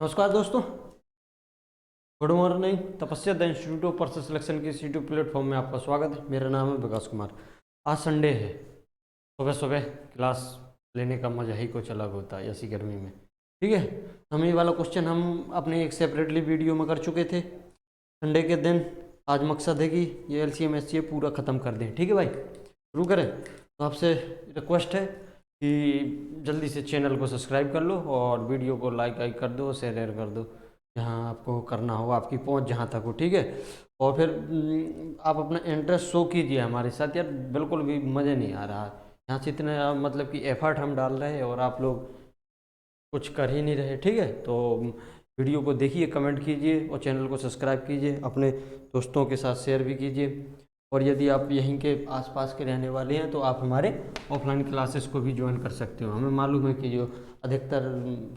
नमस्कार दोस्तों। Good morning. Tapasya the institute of person selection के यूट्यूब प्लेटफॉर्म में आपका स्वागत है। मेरा नाम है विकास कुमार। आज संडे है, सुबह सुबह क्लास लेने का मजा ही कुछ अलग होता है ऐसी गर्मी में। ठीक है, हम ये वाला क्वेश्चन हम अपने एक सेपरेटली वीडियो में कर चुके थे संडे के दिन। आज मकसद है कि ये एलसीएम एससीए पूरा ख़त्म कर दें। ठीक है भाई, शुरू करें। तो आपसे रिक्वेस्ट है कि जल्दी से चैनल को सब्सक्राइब कर लो और वीडियो को लाइक कर दो, शेयर कर दो जहाँ आपको करना हो, आपकी पहुँच जहाँ तक हो। ठीक है, और फिर आप अपना इंटरेस्ट शो कीजिए हमारे साथ। यार बिल्कुल भी मज़ा नहीं आ रहा यहाँ से, इतने मतलब कि एफर्ट हम डाल रहे हैं और आप लोग कुछ कर ही नहीं रहे। ठीक है, तो वीडियो को देखिए, कमेंट कीजिए और चैनल को सब्सक्राइब कीजिए, अपने दोस्तों के साथ शेयर भी कीजिए। और यदि आप यहीं के आसपास के रहने वाले हैं तो आप हमारे ऑफलाइन क्लासेस को भी ज्वाइन कर सकते हो। हमें मालूम है कि जो अधिकतर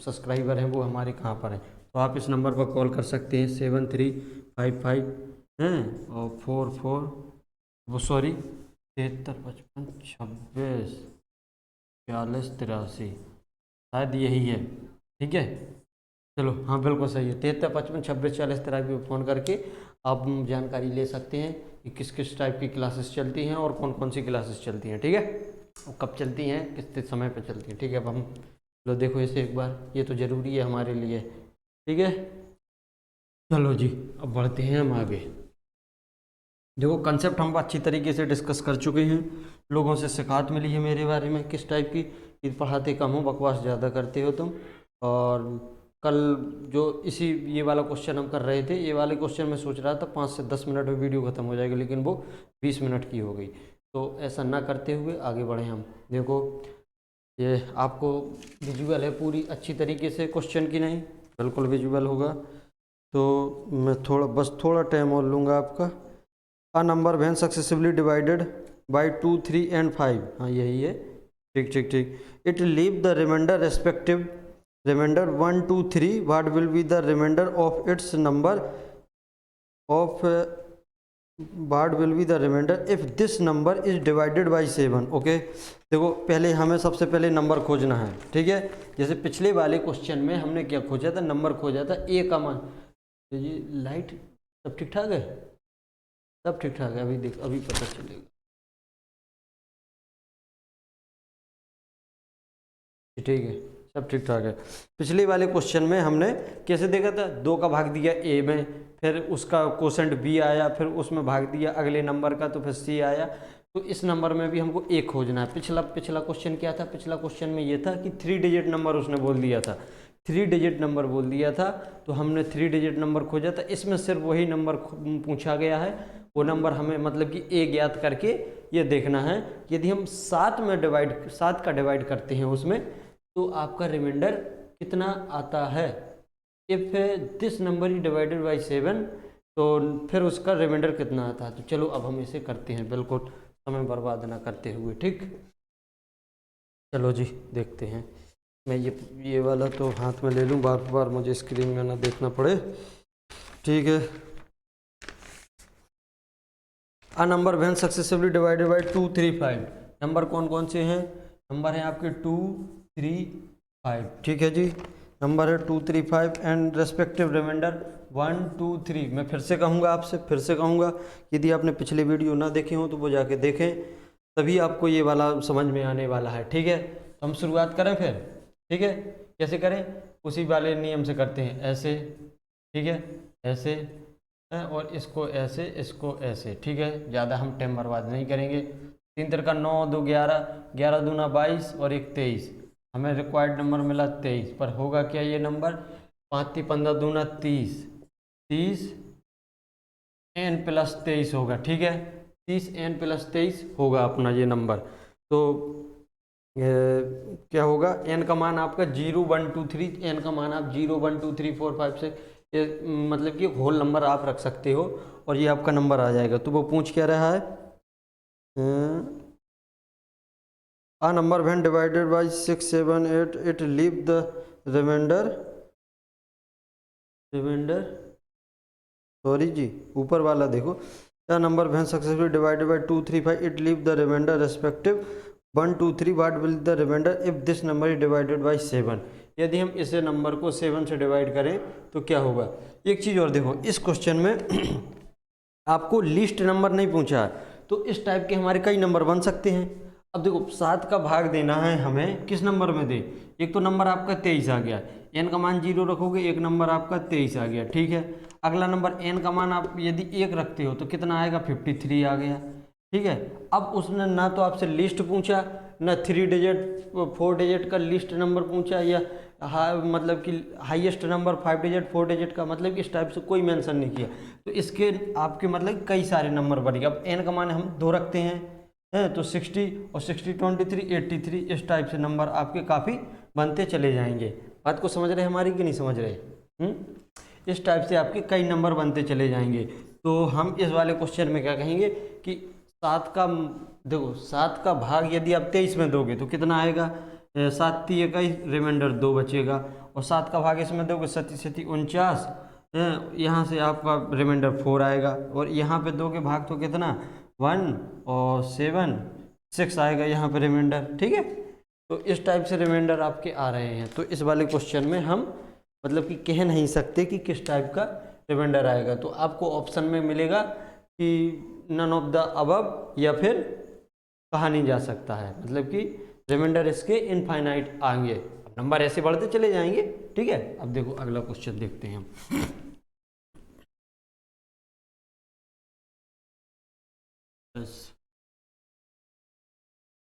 सब्सक्राइबर हैं वो हमारे कहाँ पर हैं, तो आप इस नंबर पर कॉल कर सकते हैं 7355 हैं और 44 वो सॉरी 7355 26 42 83, शायद यही है। ठीक है, चलो हाँ बिल्कुल सही है। 7355 26 42 पर फ़ोन करके आप जानकारी ले सकते हैं कि किस किस टाइप की क्लासेस चलती हैं और कौन कौन सी क्लासेस चलती हैं। ठीक है, और कब चलती हैं, किस समय पर चलती हैं। ठीक है, अब हम लो देखो इसे एक बार, ये तो ज़रूरी है हमारे लिए। ठीक है, चलो जी अब बढ़ते हैं हम आगे। देखो कंसेप्ट हम अच्छी तरीके से डिस्कस कर चुके हैं। लोगों से शिकायत मिली है मेरे बारे में किस टाइप की, कि पढ़ाते कम हो, बकवास ज़्यादा करते हो तुम। और कल जो ये वाला क्वेश्चन हम कर रहे थे, ये वाले क्वेश्चन में सोच रहा था 5 से 10 मिनट में वीडियो ख़त्म हो जाएगी, लेकिन वो 20 मिनट की हो गई। तो ऐसा ना करते हुए आगे बढ़े हम। देखो ये आपको विजुअल है पूरी अच्छी तरीके से क्वेश्चन की, नहीं बिल्कुल विजुअल होगा। तो मैं थोड़ा टाइम और लूँगा आपका। A number when successively divided by 2 3 and 5, हाँ यही है। ठीक ठीक ठीक। It leave the remainder respective remainder 1 2 3, what will be the remainder of its number of what will be the remainder if this number is divided by 7। Okay, देखो पहले हमें सबसे पहले नंबर खोजना है। ठीक है, जैसे पिछले वाले क्वेश्चन में हमने क्या खोजा था, नंबर खोजा था ए का मान। तो ये लाइट सब ठीक ठाक है, सब ठीक ठाक है। अभी देख, अभी पता चलेगा। ठीक है, सब ठीक ठाक है। पिछले वाले क्वेश्चन में हमने कैसे देखा था, 2 का भाग दिया ए में, फिर उसका कोसेंट बी आया, फिर उसमें भाग दिया अगले नंबर का, तो फिर सी आया। तो इस नंबर में भी हमको ए खोजना है। पिछला क्वेश्चन क्या था, पिछला क्वेश्चन में ये था कि 3 डिजिट नंबर उसने बोल दिया था, 3 डिजिट नंबर बोल दिया था। तो हमने 3 डिजिट नंबर खोजा था। इसमें सिर्फ वही नंबर पूछा गया है, वो नंबर हमें मतलब कि ए ज्ञात करके ये देखना है। यदि हम 7 का डिवाइड करते हैं उसमें, तो आपका रिमाइंडर कितना आता है। If this number is divided by 7, तो फिर उसका रिमाइंडर कितना आता है। तो चलो अब हम इसे करते हैं, बिल्कुल समय बर्बाद ना करते हुए। ठीक, चलो जी देखते हैं। मैं ये वाला तो हाथ में ले लूँ, बार बार मुझे स्क्रीन में ना देखना पड़े। ठीक है, a number when successively divided by 2 3 5। Number कौन कौन से हैं, नंबर हैं आपके 2 3 5। ठीक है जी, नंबर है 2 3 5 एंड रेस्पेक्टिव रिमाइंडर 1 2 3। मैं फिर से कहूँगा, आपसे फिर से कहूँगा, यदि आपने पिछले वीडियो ना देखे हो तो वो जाके देखें, तभी आपको ये वाला समझ में आने वाला है। ठीक है, तो हम शुरुआत करें फिर। ठीक है, कैसे करें, उसी वाले नियम से करते हैं, ऐसे। ठीक है, ऐसे हैं, और इसको ऐसे। ठीक है, ज़्यादा हम टाइम बर्बाद नहीं करेंगे। 3 तिरका 9 2 11, 11 दूना 22 और 1 23। हमें रिक्वायर्ड नंबर मिला 23, पर होगा क्या ये नंबर, 5 3 15 दूना 30, 30 n प्लस 23 होगा। ठीक है, 30 n प्लस 23 होगा अपना ये नंबर। तो क्या होगा, n का मान आपका 0 1 2 3, n का मान आप 0 1 2 3 4 5 6, ये मतलब कि होल नंबर आप रख सकते हो और ये आपका नंबर आ जाएगा। तो वो पूछ क्या रहा है, a number when divided by 6 7 8 it leave the remainder sorry जी, ऊपर वाला देखो, a number when successfully divided by 2 3 5 it leave the remainder respective 1 2 3, what will the remainder if this number is divided by 7। यदि हम इस number को 7 से divide करें तो क्या होगा। एक चीज़ और देखो, इस क्वेश्चन में आपको लिस्ट नंबर नहीं पूछा है, तो इस टाइप के हमारे कई नंबर बन सकते हैं। अब देखो 7 का भाग देना है हमें, किस नंबर में दे, एक तो नंबर आपका 23 आ गया, n का मान 0 रखोगे, एक नंबर आपका 23 आ गया, ठीक है। अगला नंबर n का मान आप यदि 1 रखते हो तो कितना आएगा, 53 आ गया, ठीक है। अब उसने ना तो आपसे लिस्ट पूछा, ना 3 डिजिट 4 डिजिट का लिस्ट नंबर पूछा, या मतलब कि हाईएस्ट नंबर 5 डिजिट 4 डिजिट का, मतलब कि इस टाइप से कोई मेंशन नहीं किया। तो इसके आपके मतलब कई सारे नंबर बनेंगे। अब n का मान हम 2 रखते हैं तो 60 और 60 23 83, इस टाइप से नंबर आपके काफ़ी बनते चले जाएंगे। बात को समझ रहे हैं हमारी कि नहीं समझ रहे? इस टाइप से आपके कई नंबर बनते चले जाएंगे। तो हम इस वाले क्वेश्चन में क्या कहेंगे कि 7 का देखो 7 का भाग यदि आप 23 में दोगे तो कितना आएगा, 7 × 21, रिमाइंडर 2 बचेगा। और 7 का भाग इसमें दोगे 7 × 7 49, यहाँ से आपका रिमाइंडर 4 आएगा। और यहाँ पे दोगे भाग तो कितना 1 और 7 6 आएगा यहाँ पे रिमाइंडर, ठीक है। तो इस टाइप से रिमाइंडर आपके आ रहे हैं। तो इस वाले क्वेश्चन में हम मतलब कि कह नहीं सकते कि किस टाइप का रिमाइंडर आएगा। तो आपको ऑप्शन में मिलेगा कि नन ऑफ द अबव, या फिर कहा नहीं जा सकता है, मतलब कि रिमाइंडर इसके इनफाइनाइट आएंगे, नंबर ऐसे बढ़ते चले जाएंगे, ठीक है। अब देखो अगला क्वेश्चन देखते हैं हम।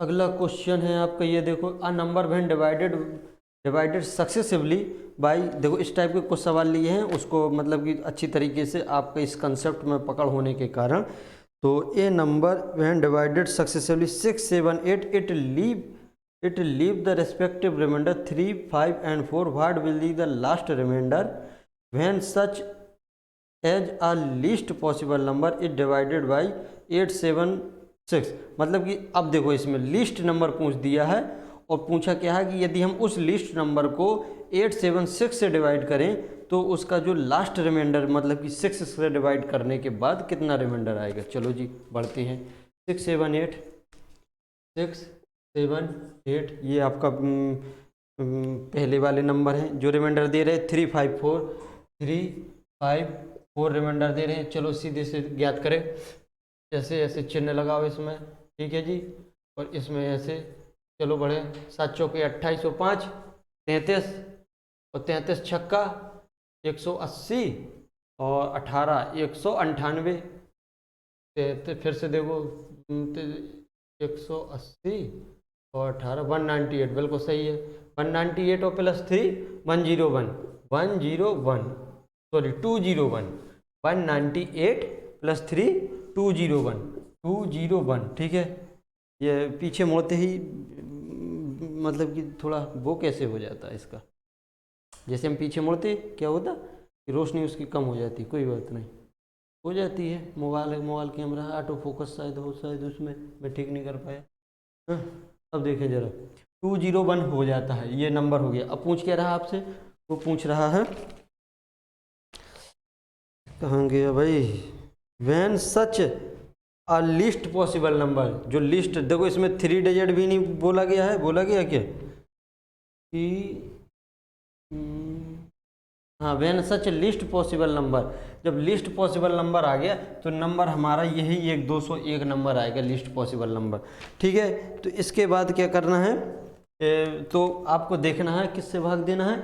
अगला क्वेश्चन है आपका, ये देखो, अ number when divided successively by, देखो इस टाइप के कुछ सवाल लिए हैं, उसको मतलब कि अच्छी तरीके से आपका इस कंसेप्ट में पकड़ होने के कारण। तो a number when divided successively 6 7 8, it leave the respective remainder 3 5 and 4, what will be the last remainder when such as a least possible number is divided by 8 7 6। मतलब कि अब देखो इसमें लिस्ट नंबर पूछ दिया है, और पूछा क्या है कि यदि हम उस लिस्ट नंबर को 8 7 6 से डिवाइड करें तो उसका जो लास्ट रिमाइंडर, मतलब कि 6 से डिवाइड करने के बाद कितना रिमाइंडर आएगा। चलो जी बढ़ते हैं। 6 7 8, 6 7 8, ये आपका पहले वाले नंबर हैं जो रिमाइंडर दे रहे हैं 3 5 4, 3 5 4 रिमाइंडर दे रहे हैं। चलो सीधे से ज्ञात करें, ऐसे ऐसे चिन्ह लगाओ इसमें, ठीक है जी। और इसमें ऐसे चलो बढ़े, 7 चौके 28 और 5 33, और 33 छक्का 180, और 18 198, फिर से देखो 180 और 18 198, बिल्कुल सही है। 198 और +3 101, 101 सॉरी 201, 198 +3 201, 201, ठीक है। ये पीछे मोड़ते ही मतलब कि थोड़ा वो कैसे हो जाता है इसका, जैसे हम पीछे मुड़ते क्या होता कि रोशनी उसकी कम हो जाती, कोई बात नहीं, हो जाती है। मोबाइल कैमरा ऑटो फोकस शायद हो, शायद उसमें मैं ठीक नहीं कर पाया। हाँ, अब देखें ज़रा 201 हो जाता है, ये नंबर हो गया। अब पूछ क्या रहा आपसे, वो पूछ रहा है, कहाँ गया भाई, when such a list possible number, जो लिस्ट देखो इसमें 3 डिजिट भी नहीं बोला गया है, बोला गया क्या कि हाँ, वैन सच लिस्ट पॉसिबल नंबर, जब लिस्ट पॉसिबल नंबर आ गया तो नंबर हमारा यही 201 नंबर आएगा, लिस्ट पॉसिबल नंबर, ठीक है। तो इसके बाद क्या करना है, तो आपको देखना है किससे भाग देना है,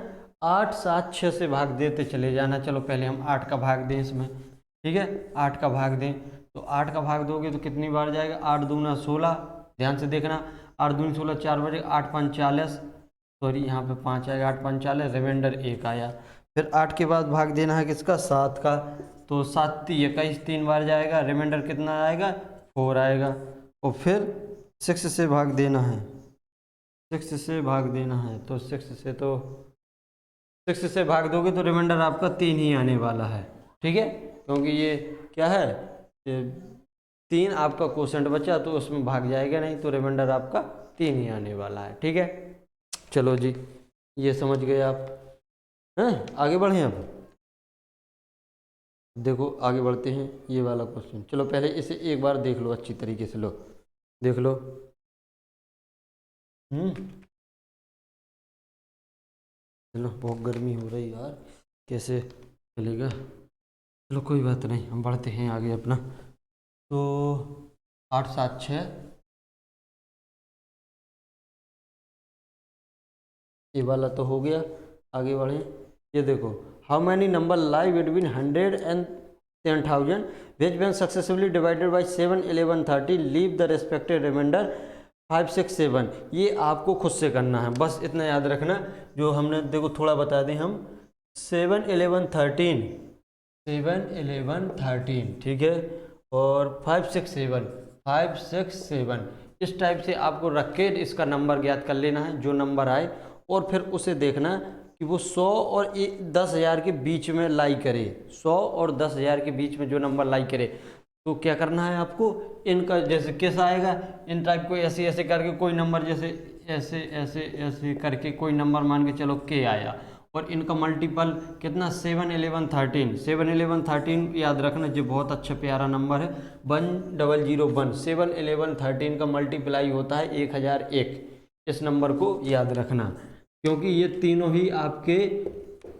8 7 6 से भाग देते चले जाना। चलो पहले हम 8 का भाग दें इसमें, ठीक है, 8 का भाग दें। तो 8 का भाग दोगे तो कितनी बार जाएगा, 8 दूना 16, ध्यान से देखना, 8 दूनी 16 4 बजे, 8 5 40, सॉरी यहाँ पे 5 आएगा, 8 5 40, रिमाइंडर 1 आया। फिर 8 के बाद भाग देना है किसका, 7 का, तो 7 × 21 3 बार जाएगा, रिमाइंडर कितना आएगा 4 आएगा। और फिर 6 से भाग देना है, 6 से भाग देना है, तो 6 से भाग दोगे तो रिमाइंडर आपका 3 ही आने वाला है, ठीक है, क्योंकि ये क्या है, ये 3 आपका क्वोशंट बचा तो उसमें भाग जाएगा नहीं, तो रिमाइंडर आपका 3 ही आने वाला है, ठीक है। चलो जी ये समझ गए आप हैं, आगे बढ़ें अब। देखो आगे बढ़ते हैं, ये वाला क्वेश्चन, चलो पहले इसे एक बार देख लो अच्छी तरीके से, लो देख लो। चलो बहुत गर्मी हो रही यार, कैसे चलेगा। चलो कोई बात नहीं, हम बढ़ते हैं आगे अपना। तो 876 ये वाला तो हो गया। आगे बढ़ें। ये देखो, how many number lie between 100 and 10,000 which when successfully divided by 7, 11, 30 leave the respected remainder 5, 6, 7। ये आपको खुद से करना है, बस इतना याद रखना। जो हमने देखो थोड़ा बता दें हम, 7, 11, 13, 7, 11, 13, ठीक है, और 5, 6, 7, 5, 6, 7, इस टाइप से आपको रख के इसका नंबर ज्ञात कर लेना है, जो नंबर आए, और फिर उसे देखना कि वो 100 और 10,000 के बीच में लाई करे। 100 और 10,000 के बीच में जो नंबर लाई करे, तो क्या करना है आपको, इनका जैसे कैसा आएगा, इन टाइप को ऐसे ऐसे करके कोई नंबर, जैसे ऐसे ऐसे ऐसे करके कोई नंबर मान के चलो के आया, और इनका मल्टीपल कितना, 7, 11, 13, 7, 11, 13 याद रखना, जो बहुत अच्छा प्यारा नंबर है, 1001। 7, 11, 13 का मल्टीप्लाई होता है 1001। इस नंबर को याद रखना, क्योंकि ये तीनों ही आपके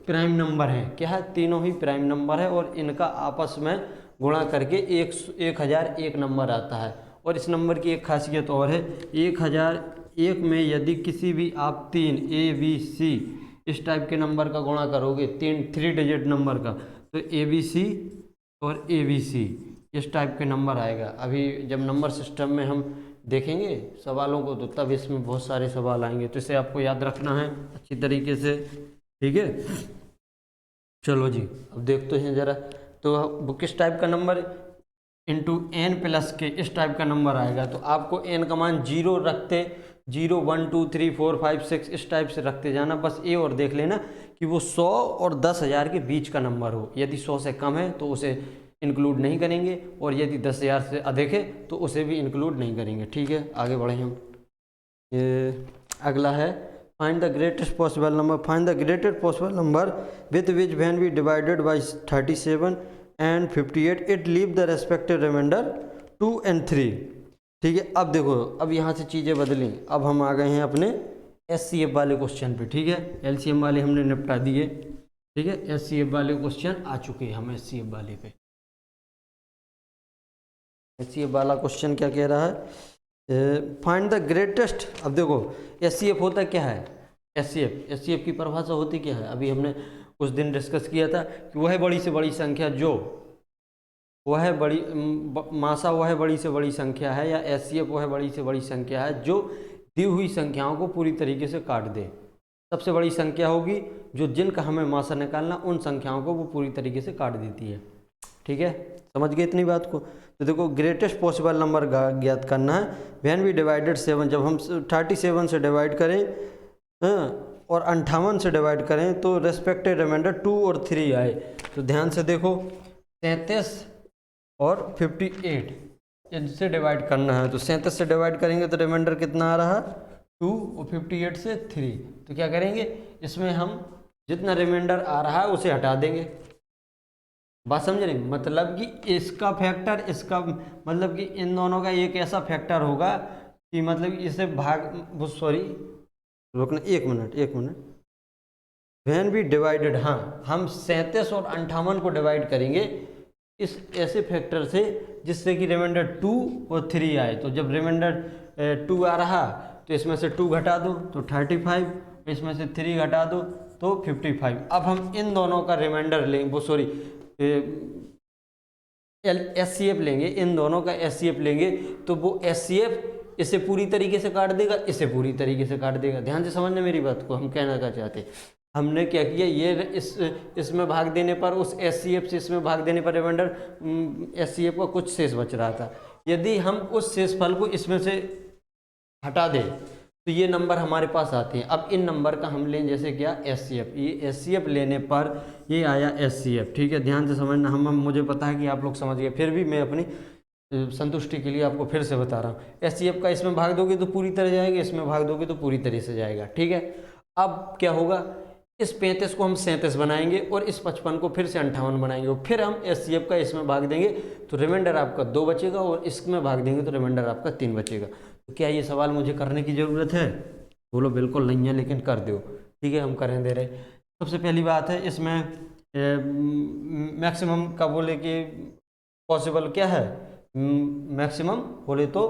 प्राइम नंबर हैं। क्या है, तीनों ही प्राइम नंबर है, और इनका आपस में गुणा करके 1001 नंबर आता है। और इस नंबर की एक खासियत और है, 1001 में यदि किसी भी आप 3 ABC इस टाइप के नंबर का गुणा करोगे, 3 डिजिट नंबर का, तो ABC और ABC इस टाइप के नंबर आएगा। अभी जब नंबर सिस्टम में हम देखेंगे सवालों को, तो तब इसमें बहुत सारे सवाल आएंगे, तो इसे आपको याद रखना है अच्छी तरीके से, ठीक है। चलो जी, अब देखते हैं ज़रा, तो वो किस टाइप का नंबर, इंटू n प्लस के इस टाइप का नंबर आएगा। तो आपको n का मान 0 रखते, 0, 1, 2, 3, 4, 5, 6 इस टाइप से रखते जाना। बस ये और देख लेना कि वो 100 और 10,000 के बीच का नंबर हो। यदि 100 से कम है तो उसे इंक्लूड नहीं करेंगे, और यदि 10,000 से अधिक है तो उसे भी इंक्लूड नहीं करेंगे, ठीक है। आगे बढ़े हम। ये अगला है, find the greatest possible number. Find the greatest possible number with which when we divided by 37 and 58 it leave the respective remainder 2 and 3, ठीक है। अब देखो, अब यहाँ से चीज़ें बदली, अब हम आ गए हैं अपने SCF वाले क्वेश्चन पे, ठीक है। LCM वाले हमने निपटा दिए, ठीक है। SCF वाले क्वेश्चन आ चुके हैं हम SCF वाले पे। SCF वाला क्वेश्चन क्या कह रहा है, फाइंड द ग्रेटेस्ट। अब देखो SCF होता क्या है, SCF की परिभाषा होती क्या है, अभी हमने उस दिन डिस्कस किया था कि वह बड़ी से बड़ी संख्या जो वह बड़ी मासा वह बड़ी से बड़ी संख्या है, या SCF वह बड़ी से बड़ी संख्या है जो दी हुई संख्याओं को पूरी तरीके से काट दे। सबसे बड़ी संख्या होगी जो जिनका हमें मासा निकालना, उन संख्याओं को वो पूरी तरीके से काट देती है, ठीक है। समझ गए इतनी बात को। तो देखो, ग्रेटेस्ट पॉसिबल नंबर ज्ञात करना है व्हेन वी डिवाइडेड 7, जब हम 37 से डिवाइड करें, हाँ, और 58 से डिवाइड करें, तो रेस्पेक्टेड रिमाइंडर 2 और 3 आए। तो ध्यान से देखो, 33 और 58 इनसे डिवाइड करना है। तो 37 से डिवाइड करेंगे तो रिमाइंडर कितना आ रहा, 2, और 58 से 3। तो क्या करेंगे, इसमें हम जितना रिमाइंडर आ रहा है उसे हटा देंगे। बात समझ रहे, मतलब कि इसका फैक्टर, इसका मतलब कि इन दोनों का एक ऐसा फैक्टर होगा कि मतलब इसे भाग, सॉरी रुकना, एक मिनट। व्हेन वी डिवाइडेड, हाँ, हम 37 और 58 को डिवाइड करेंगे इस ऐसे फैक्टर से जिससे कि रिमाइंडर 2 और 3 आए। तो जब रिमाइंडर 2 आ रहा तो इसमें से 2 घटा दो तो 35, इसमें से 3 घटा दो तो 55। अब हम इन दोनों का रिमाइंडर लेंगे, वो सॉरी SCF लेंगे, इन दोनों का SCF लेंगे, तो वो SCF इसे पूरी तरीके से काट देगा, इसे पूरी तरीके से काट देगा। ध्यान से समझना मेरी बात को, हम कहना क्या चाहते हैं। हमने क्या किया, ये इसमें भाग देने पर, उस SCF से इसमें भाग देने पर रिमाइंडर SCF का कुछ शेष बच रहा था। यदि हम उस शेष फल को इसमें से हटा दें तो ये नंबर हमारे पास आते हैं। अब इन नंबर का हम लें जैसे क्या, SCF, ये SCF लेने पर ये आया SCF, ठीक है। ध्यान से समझना, मुझे पता है कि आप लोग समझ गए, फिर भी मैं अपनी संतुष्टि के लिए आपको फिर से बता रहा हूँ। SCF का इसमें भाग दोगे तो पूरी तरह जाएगा, इसमें भाग दोगे तो पूरी तरह से जाएगा, ठीक है। अब क्या होगा, इस 35 को हम 37 बनाएंगे और इस 55 को फिर से 58 बनाएंगे, और फिर हम SCF का इसमें भाग देंगे तो रिमाइंडर आपका 2 बचेगा, और इसमें भाग देंगे तो रिमाइंडर आपका 3 बचेगा। तो क्या ये सवाल मुझे करने की ज़रूरत है? बोलो बिल्कुल नहीं है, लेकिन कर दो। ठीक है, हम करें दे रहे। सबसे पहली बात है इसमें मैक्सिमम का बोले कि पॉसिबल क्या है, मैक्सिमम बोले तो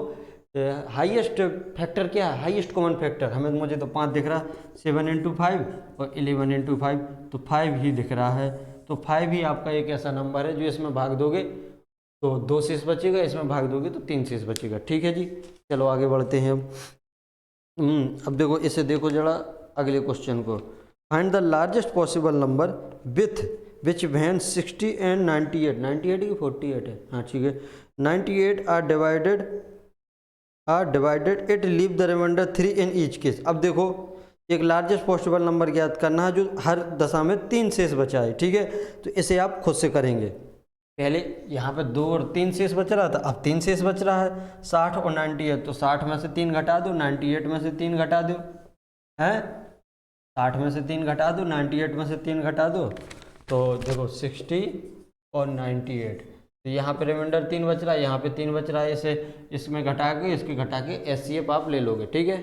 हाईएस्ट फैक्टर क्या है, हाईएस्ट कॉमन फैक्टर हमें, मुझे तो 5 दिख रहा, 7 इंटू 5 और 11 इंटू 5, तो 5 ही दिख रहा है। तो 5 ही आपका एक ऐसा नंबर है जो इसमें भाग दोगे तो 2 शेष बचेगा, इसमें भाग दोगे तो 3 शेष बचेगा। ठीक है जी, चलो आगे बढ़ते हैं। अब देखो इसे देखो जरा अगले क्वेश्चन को। Find the largest possible number with which when 60 and 98, 98 की 48 है, हाँ ठीक है, 98 are divided it leave the remainder 3 in each case. अब देखो एक लार्जेस्ट पॉसिबल नंबर ज्ञात करना है जो हर दशा में 3 शेष बचा है। ठीक है, तो इसे आप खुद से करेंगे। पहले यहाँ पे 2 और 3 शेष बच रहा था, अब 3 शेष बच रहा है, 60 और 98, तो 60 में से 3 घटा दो, 98 में से 3 घटा दो, हैं 60 में से 3 घटा दो, 98 में से 3 घटा दो, तो देखो 60 और 98, तो यहाँ पे रिमाइंडर 3 बच रहा है, यहाँ पे 3 बच रहा है, इसे इसमें घटा के इसके घटा के एचसीएफ आप ले लोगे। ठीक है,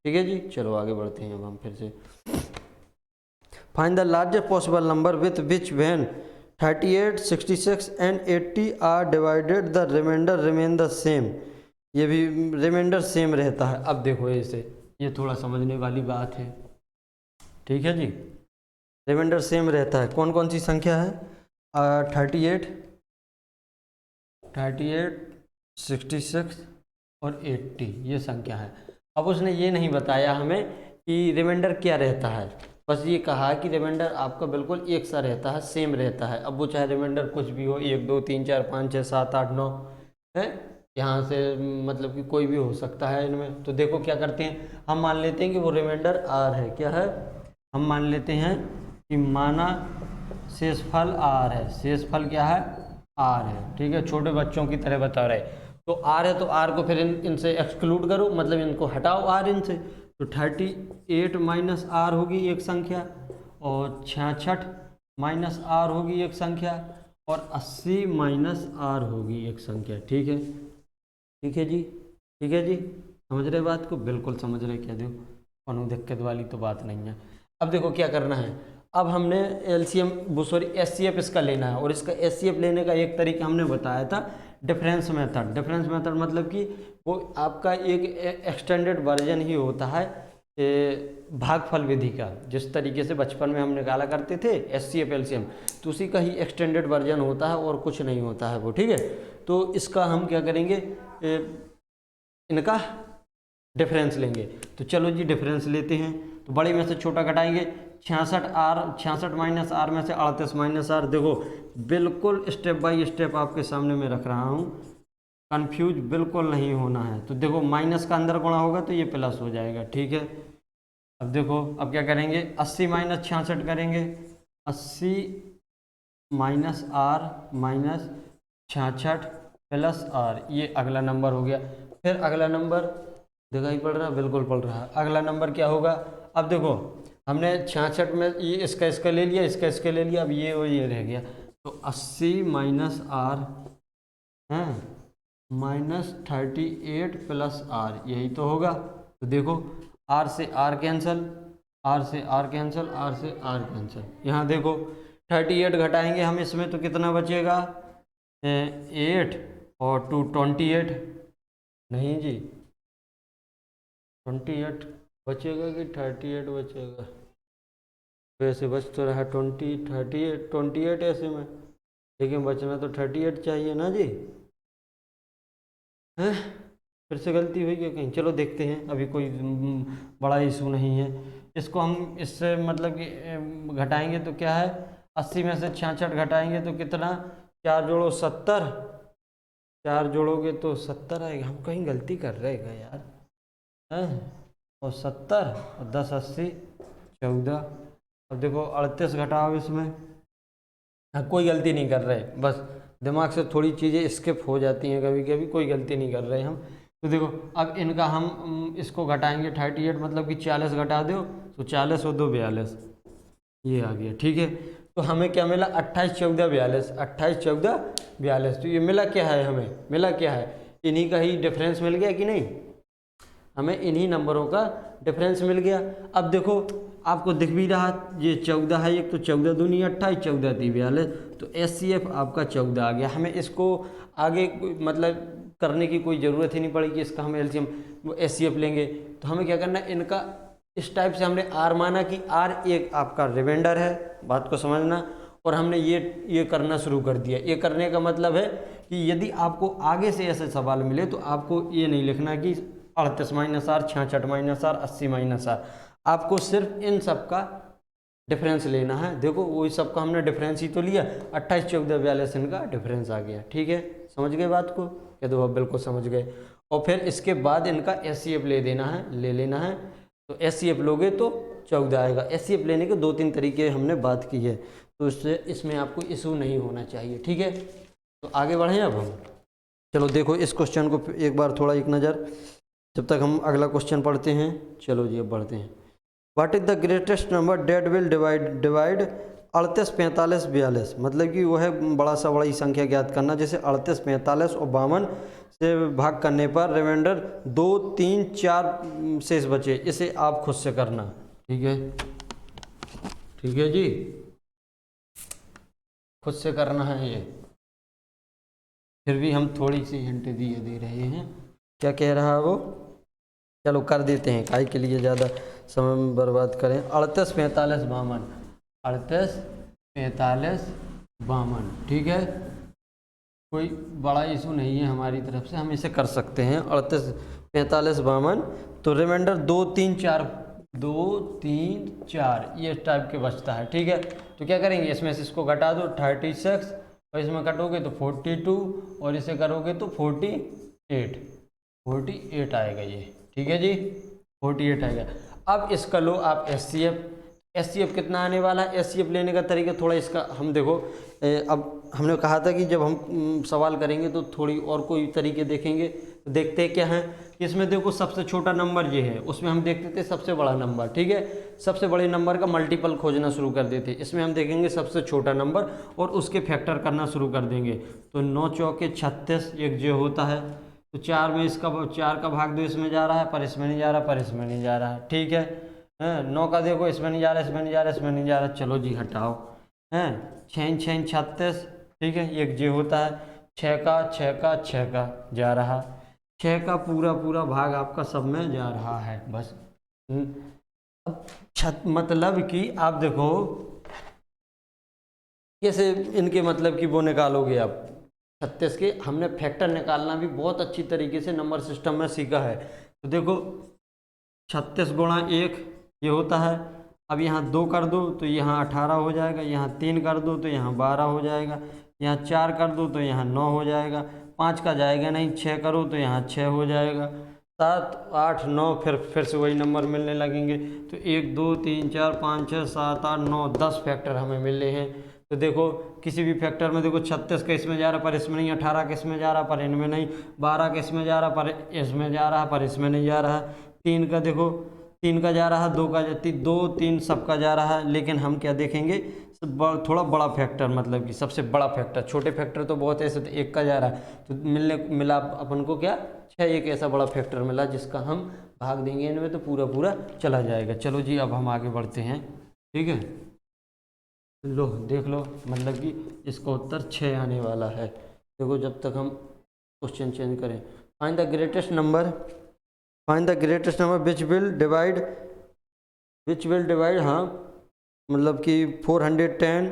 ठीक है जी, चलो आगे बढ़ते हैं। अब हम फिर से find the largest possible number with which when 38, 66 and 80 are divided the remainder remain the same. ये भी रिमाइंडर सेम रहता है। अब देखो इसे, ये थोड़ा समझने वाली बात है। ठीक है जी, रिमाइंडर सेम रहता है। कौन कौन सी संख्या है, 38, 66 और 80 ये संख्या है। अब उसने ये नहीं बताया हमें कि रिमाइंडर क्या रहता है, बस ये कहा कि रिमाइंडर आपका बिल्कुल एक सा रहता है, सेम रहता है। अब वो चाहे रिमाइंडर कुछ भी हो, 1 2 3 4 5 6 7 8 9 है, यहाँ से मतलब कि कोई भी हो सकता है इनमें। तो देखो क्या करते हैं, हम मान लेते हैं कि वो रिमाइंडर आर है। क्या है, हम मान लेते हैं कि माना शेषफल आर है, शेषफल क्या है, आर है। ठीक है, छोटे बच्चों की तरह बता रहे, तो आर है तो आर को फिर इनसे एक्सक्लूड करो, मतलब इनको हटाओ आर इनसे, तो 38 माइनस आर होगी एक संख्या, और 66 माइनस आर होगी एक संख्या, और 80 माइनस आर होगी एक संख्या। ठीक है, ठीक है जी, ठीक है जी, समझ रहे बात को, बिल्कुल समझ रहे, क्या दो कोनो दिक्कत वाली तो बात नहीं है। अब देखो क्या करना है, अब हमने एलसीएम वो सॉरी एचसीएफ इसका लेना है, और इसका एचसीएफ लेने का एक तरीका हमने बताया था, डिफरेंस मेथड। डिफरेंस मेथड मतलब कि वो आपका एक एक्सटेंडेड वर्जन ही होता है भागफल विधि का, जिस तरीके से बचपन में हम निकाला करते थे एचसीएफ एलसीएम, तो उसी का ही एक्सटेंडेड वर्जन होता है और कुछ नहीं होता है वो। ठीक है, तो इसका हम क्या करेंगे, इनका डिफरेंस लेंगे। तो चलो जी डिफरेंस लेते हैं, तो बड़े में से छोटा घटाएंगे, 66 माइनस आर में से 38 माइनस आर। देखो बिल्कुल स्टेप बाय स्टेप आपके सामने मैं रख रहा हूँ, कंफ्यूज बिल्कुल नहीं होना है। तो देखो माइनस का अंदर गुणा होगा तो ये प्लस हो जाएगा। ठीक है, अब देखो अब क्या करेंगे, 80 माइनस 66 करेंगे, 80 minus R minus 66 plus R, ये अगला नंबर हो गया। फिर अगला नंबर दिखाई पड़ रहा है, बिल्कुल पड़ रहा है। अगला नंबर क्या होगा, अब देखो हमने 66 में ये इसका ले लिया, इसका ले लिया, अब ये और ये रह गया, तो 80 माइनस आर हैं माइनस 38 प्लस आर, यही तो होगा। तो देखो आर से आर कैंसिल, आर से आर कैंसिल, आर से आर कैंसिल। यहाँ देखो 38 घटाएंगे हम इसमें तो कितना बचेगा, 8 और 2 28, नहीं जी 28 बचेगा कि 38 बचेगा, वैसे बच तो रहा 28 ऐसे में, लेकिन बचना तो 38 चाहिए ना जी, है फिर से गलती हुई क्या कहीं, चलो देखते हैं, अभी कोई बड़ा इशू नहीं है। इसको हम इससे मतलब कि घटाएंगे तो क्या है, 80 में से 66 घटाएंगे तो कितना, 4 जोड़ो 70, 4 जोड़ोगे तो 70 आएगा, हम कहीं गलती कर रहे हैं यार, हैं और 70 और 10 80 14। अब देखो 38 घटाओ इसमें, हाँ कोई गलती नहीं कर रहे, बस दिमाग से थोड़ी चीज़ें स्किप हो जाती हैं कभी कभी, कोई गलती नहीं कर रहे हम। तो देखो अब इनका हम इसको घटाएंगे 38, मतलब कि 40 घटा दो तो 40 और 2 42, ये आ गया। ठीक है, तो हमें क्या मिला, 28 14 42, 28 14 42। तो ये मिला क्या है, हमें मिला क्या है, इन्हीं का ही डिफरेंस मिल गया कि नहीं, हमें इन्हीं नंबरों का डिफरेंस मिल गया। अब देखो आपको दिख भी रहा, ये 14 है, एक तो 14 दूनी 28, 14 × 3 = 42, तो HCF आपका 14 आ गया। हमें इसको आगे मतलब करने की कोई ज़रूरत ही नहीं पड़ेगी, इसका हम एलसीएम HCF लेंगे। तो हमें क्या करना है, इनका इस टाइप से हमने R माना कि R एक आपका रिमाइंडर है, बात को समझना, और हमने ये करना शुरू कर दिया। ये करने का मतलब है कि यदि आपको आगे से ऐसे सवाल मिले तो आपको ये नहीं लिखना कि 38 - R, 66 - R, 80 - R, आपको सिर्फ इन सब का डिफरेंस लेना है। देखो वही सबका हमने डिफरेंस ही तो लिया, 28, 14, 42 इनका डिफरेंस आ गया। ठीक है, समझ गए बात को? कह दो अब बिल्कुल समझ गए। और फिर इसके बाद इनका HCF ले लेना है। तो HCF लोगे तो 14 आएगा। HCF लेने के 2-3 तरीके हमने बात की है, तो इसमें आपको इशू नहीं होना चाहिए। ठीक है, तो आगे बढ़ें अब हम। चलो देखो इस क्वेश्चन को एक बार थोड़ा एक नज़र, जब तक हम अगला क्वेश्चन पढ़ते हैं। चलो जी अब बढ़ते हैं। What is the greatest number that will divide 38, 45, 42, मतलब कि वह है बड़ा सा बड़ी संख्या ज्ञात करना, जैसे 38, 45 और 52 से भाग करने पर रिमाइंडर 2, 3, 4 शेष बचे। इसे आप खुद से करना। ठीक है, ठीक है जी, खुद से करना है ये। फिर भी हम थोड़ी सी हिंट दे रहे हैं। क्या कह रहा है वो? चलो कर देते हैं, काहे के लिए ज़्यादा समय बर्बाद करें। 38, 45, 52, 38, 45, 52। ठीक है, कोई बड़ा इशू नहीं है हमारी तरफ से, हम इसे कर सकते हैं। 38, 45, 52, तो रिमाइंडर 2, 3, 4, 2, 3, 4 ये टाइप के बचता है। ठीक है, तो क्या करेंगे, इसमें से इसको घटा दो 36, और इसमें कटोगे तो 42, और इसे करोगे तो 48 आएगा ये। ठीक है जी, 48 आएगा। अब इसका लो आप HCF कितना आने वाला है। HCF लेने का तरीका थोड़ा इसका हम देखो, अब हमने कहा था कि जब हम सवाल करेंगे तो थोड़ी और कोई तरीके देखेंगे। तो देखते हैं क्या है कि इसमें देखो सबसे छोटा नंबर ये है, उसमें हम देखते थे सबसे बड़ा नंबर। ठीक है, सबसे बड़े नंबर का मल्टीपल खोजना शुरू कर देते। इसमें हम देखेंगे सबसे छोटा नंबर और उसके फैक्टर करना शुरू कर देंगे। तो 9 चौके 36 एक जो होता है, तो 4 में इसका 4 का भाग 2 इसमें जा रहा है, पर इसमें नहीं जा रहा, पर इसमें नहीं जा रहा है। ठीक है, 9 का देखो इसमें नहीं जा रहा, इसमें नहीं जा रहा, इसमें नहीं जा रहा, चलो जी हटाओ। 6 6 36, ठीक है, एक जे होता है, 6 का 6 का 6 का जा रहा, 6 का पूरा भाग आपका सब में जा रहा है बस। अब मतलब कि आप देखो कैसे इनके मतलब कि वो निकालोगे आप 36 के। हमने फैक्टर निकालना भी बहुत अच्छी तरीके से नंबर सिस्टम में सीखा है। तो देखो 36 गुणा 1 ये होता है। अब यहाँ 2 कर दो तो यहाँ 18 हो जाएगा, यहाँ 3 कर दो तो यहाँ 12 हो जाएगा, यहाँ 4 कर दो तो यहाँ 9 हो जाएगा, 5 का जाएगा नहीं, 6 करो तो यहाँ 6 हो जाएगा, 7 8 9 फिर से वही नंबर मिलने लगेंगे। तो 1 2 3 4 5 6 7 8 9 10 फैक्टर हमें मिले हैं। तो देखो किसी भी फैक्टर में देखो 36 का इसमें जा रहा पर इसमें नहीं, 18 का इसमें जा रहा पर इनमें नहीं, 12 का इसमें जा रहा पर इसमें जा रहा पर इसमें नहीं जा रहा, 3 का देखो 3 का जा रहा, 2 का 2 3 सबका जा रहा है। लेकिन हम क्या देखेंगे, थोड़ा बड़ा फैक्टर, मतलब कि सबसे बड़ा फैक्टर। छोटे फैक्टर तो बहुत ऐसे तो 1 का जा रहा है, तो मिला अपन को क्या 6, एक ऐसा बड़ा फैक्टर मिला जिसका हम भाग देंगे इनमें तो पूरा चला जाएगा। चलो जी अब हम आगे बढ़ते हैं। ठीक है, लो देख लो, मतलब कि इसका उत्तर 6 आने वाला है। देखो जब तक हम क्वेश्चन चेंज करें, find the greatest number which will divide, हाँ मतलब कि 410,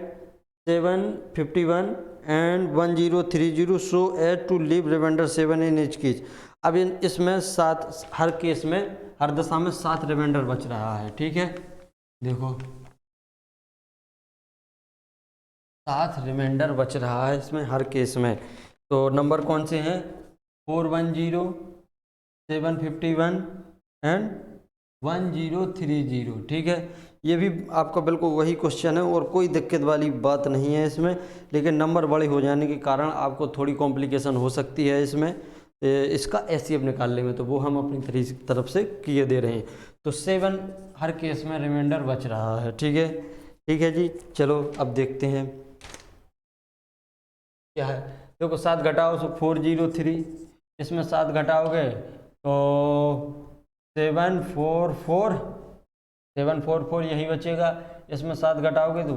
751 and 1030 so as to leave remainder 7 in each case. अब इसमें 7, हर केस में हर दशा में 7 रिमाइंडर बच रहा है। ठीक है, देखो 7 रिमाइंडर बच रहा है इसमें हर केस में। तो नंबर कौन से हैं, 410, 751 एंड 1030। ठीक है, ये भी आपका बिल्कुल वही क्वेश्चन है और कोई दिक्कत वाली बात नहीं है इसमें। लेकिन नंबर बड़े हो जाने के कारण आपको थोड़ी कॉम्प्लिकेशन हो सकती है इसमें इसका HCF निकालने में, तो वो हम अपनी तरफ से किए दे रहे हैं। तो 7 हर केस में रिमाइंडर बच रहा है। ठीक है जी, चलो अब देखते हैं क्या है। देखो 7 घटाओ तो 403, इसमें 7 घटाओगे तो 744 यही बचेगा। इसमें 7 घटाओगे तो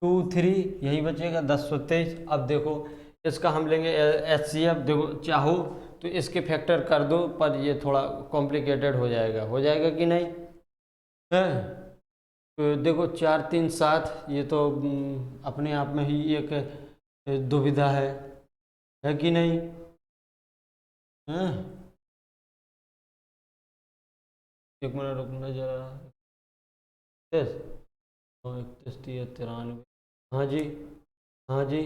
1023 यही बचेगा, 1023। अब देखो इसका हम लेंगे HCF। देखो चाहो तो इसके फैक्टर कर दो, पर ये थोड़ा कॉम्प्लिकेटेड हो जाएगा कि नहीं है। तो देखो 4 3 7, ये तो अपने आप में ही एक दुविधा है कि नहीं है। एक मिनट रुकना जरा। 31 93। हाँ जी, हाँ जी,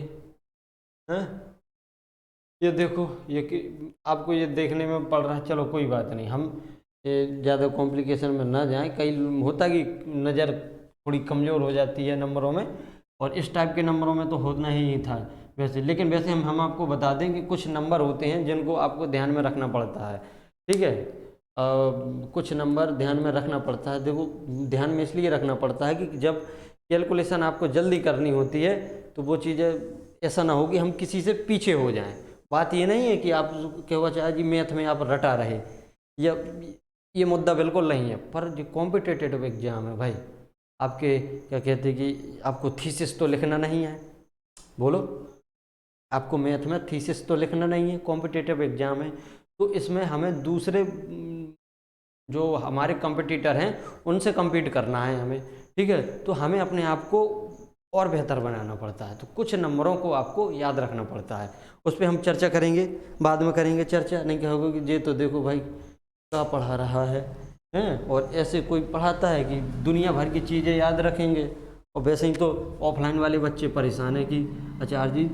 हैं। ये देखो ये कि आपको ये देखने में पड़ रहा है, चलो कोई बात नहीं, हम ज़्यादा कॉम्प्लिकेशन में ना जाएं। कई होता कि नज़र थोड़ी कमज़ोर हो जाती है नंबरों में, और इस टाइप के नंबरों में तो होना ही था वैसे। लेकिन वैसे हम आपको बता दें कि कुछ नंबर होते हैं जिनको आपको ध्यान में रखना पड़ता है, ठीक है। कुछ नंबर ध्यान में रखना पड़ता है। देखो ध्यान में इसलिए रखना पड़ता है कि जब कैलकुलेशन आपको जल्दी करनी होती है तो वो चीज़ें ऐसा ना हो कि हम किसी से पीछे हो जाएं। बात ये नहीं है कि आप क्या हुआ चाहे जी मैथ में आप रटा रहे, या ये मुद्दा बिल्कुल नहीं है। पर जो कॉम्पिटिटिव एग्जाम है भाई, आपके क्या कहते हैं कि आपको थीसिस तो लिखना नहीं है। बोलो, आपको मैथ में थीसिस तो लिखना नहीं है, कॉम्पिटिटिव एग्जाम है। तो इसमें हमें दूसरे जो हमारे कंपटीटर हैं उनसे compete करना है हमें, ठीक है। तो हमें अपने आप को और बेहतर बनाना पड़ता है। तो कुछ नंबरों को आपको याद रखना पड़ता है, उस पर हम चर्चा करेंगे, बाद में करेंगे चर्चा। नहीं कहोगे कि ये तो देखो भाई क्या पढ़ा रहा है हैं, और ऐसे कोई पढ़ाता है कि दुनिया भर की चीज़ें याद रखेंगे। और वैसे ही तो ऑफलाइन वाले बच्चे परेशान है कि आचार्य जी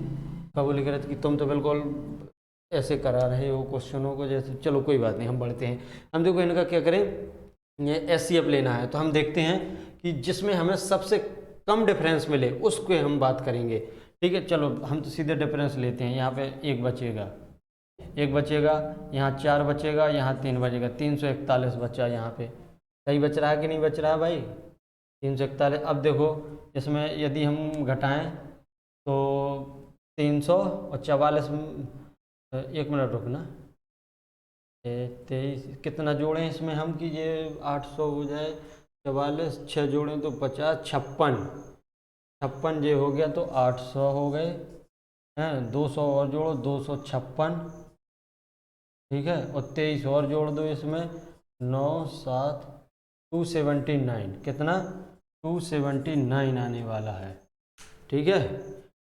कब लिख रहे थे कि तुम तो बिल्कुल ऐसे करा रहे हो क्वेश्चनों को जैसे। चलो कोई बात नहीं, हम बढ़ते हैं। हम देखो इनका क्या करें, ये HCF लेना है तो हम देखते हैं कि जिसमें हमें सबसे कम डिफरेंस मिले उसके हम बात करेंगे, ठीक है। चलो हम तो सीधे डिफरेंस लेते हैं। यहाँ पे एक बचेगा, यहाँ 4 बचेगा, यहाँ 3 बचेगा, 341 बचा यहाँ पे। सही बच रहा है कि नहीं बच रहा है भाई? 341। अब देखो इसमें यदि हम घटाएं तो 344, एक मिनट रुकना। 23 कितना जोड़ें इसमें हम कि ये 800 हो जाए, 44 6 जोड़ें तो 50, 56 ये हो गया तो 800 हो गए हैं। 200 और जोड़ो, 256, ठीक है। और 23 और जोड़ दो इसमें, 9 7 279। कितना? 279 आने वाला है, ठीक है।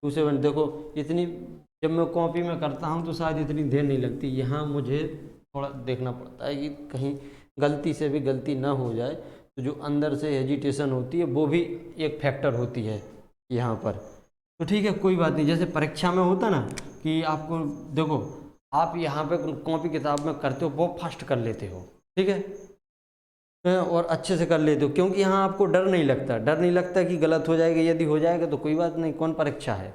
27। देखो इतनी जब मैं कॉपी में करता हूँ तो शायद इतनी देर नहीं लगती, यहाँ मुझे थोड़ा देखना पड़ता है कि कहीं गलती से भी गलती ना हो जाए। तो जो अंदर से हेजिटेशन होती है वो भी एक फैक्टर होती है यहाँ पर। तो ठीक है कोई बात नहीं। जैसे परीक्षा में होता ना कि आपको देखो आप यहाँ पे कॉपी किताब में करते हो वो फर्स्ट कर लेते हो, ठीक है, और अच्छे से कर लेते हो, क्योंकि यहाँ आपको डर नहीं लगता कि गलत हो जाएगा। यदि हो जाएगा तो कोई बात नहीं, कौन परीक्षा है।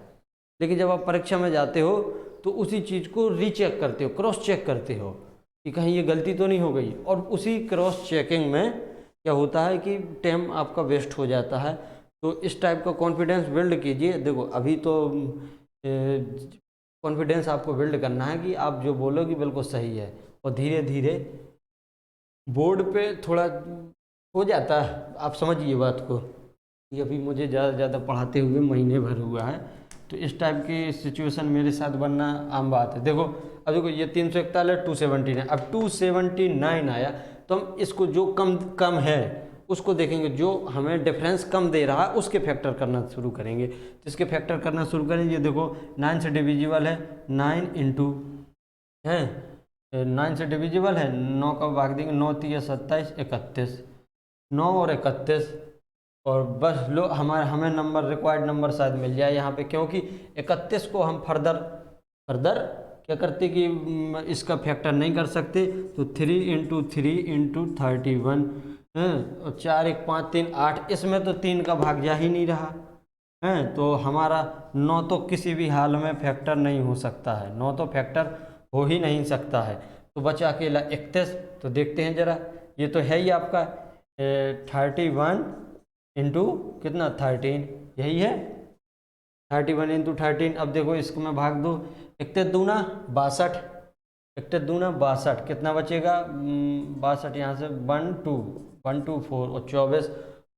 लेकिन जब आप परीक्षा में जाते हो तो उसी चीज़ को रीचेक करते हो, क्रॉस चेक करते हो कि कहीं ये गलती तो नहीं हो गई। और उसी क्रॉस चेकिंग में क्या होता है कि टाइम आपका वेस्ट हो जाता है। तो इस टाइप का कॉन्फिडेंस बिल्ड कीजिए। देखो अभी तो कॉन्फिडेंस आपको बिल्ड करना है कि आप जो बोलोगे बिल्कुल सही है, और धीरे धीरे बोर्ड पे थोड़ा हो जाता है। आप समझिए बात को कि अभी मुझे ज़्यादा से ज़्यादा पढ़ाते हुए महीने भर हुआ है, तो इस टाइप की सिचुएशन मेरे साथ बनना आम बात है। देखो अब देखो ये 341 279, अब 279 आया तो हम इसको जो कम है उसको देखेंगे, जो हमें डिफरेंस कम दे रहा है उसके फैक्टर करना शुरू करेंगे। जिसके फैक्टर करना शुरू करेंगे, देखो 9 से डिविजिबल है, 9 इंटू है 9 से डिविजिबल है, 9 का भाग देंगे, 9 3 27 31, 9 और 31, और बस लो हमें नंबर रिक्वायर्ड नंबर शायद मिल जाए यहाँ पे, क्योंकि 31 को हम फर्दर क्या करते कि इसका फैक्टर नहीं कर सकते। तो 3 इंटू 3 इंटू 31 है, और 4 1 5 3 8, इसमें तो 3 का भाग जा ही नहीं रहा है। तो हमारा 9 तो किसी भी हाल में फैक्टर नहीं हो सकता है, 9 तो फैक्टर हो ही नहीं सकता है। तो बचा अकेला 31। तो देखते हैं ज़रा, ये तो है ही आपका 31 इंटू कितना 13, यही है 31 इंटू 13। अब देखो इसको मैं भाग दो, 31 दूना 62, इकतीस दूना 62, कितना बचेगा 62, यहाँ से 1 2 4 और 24,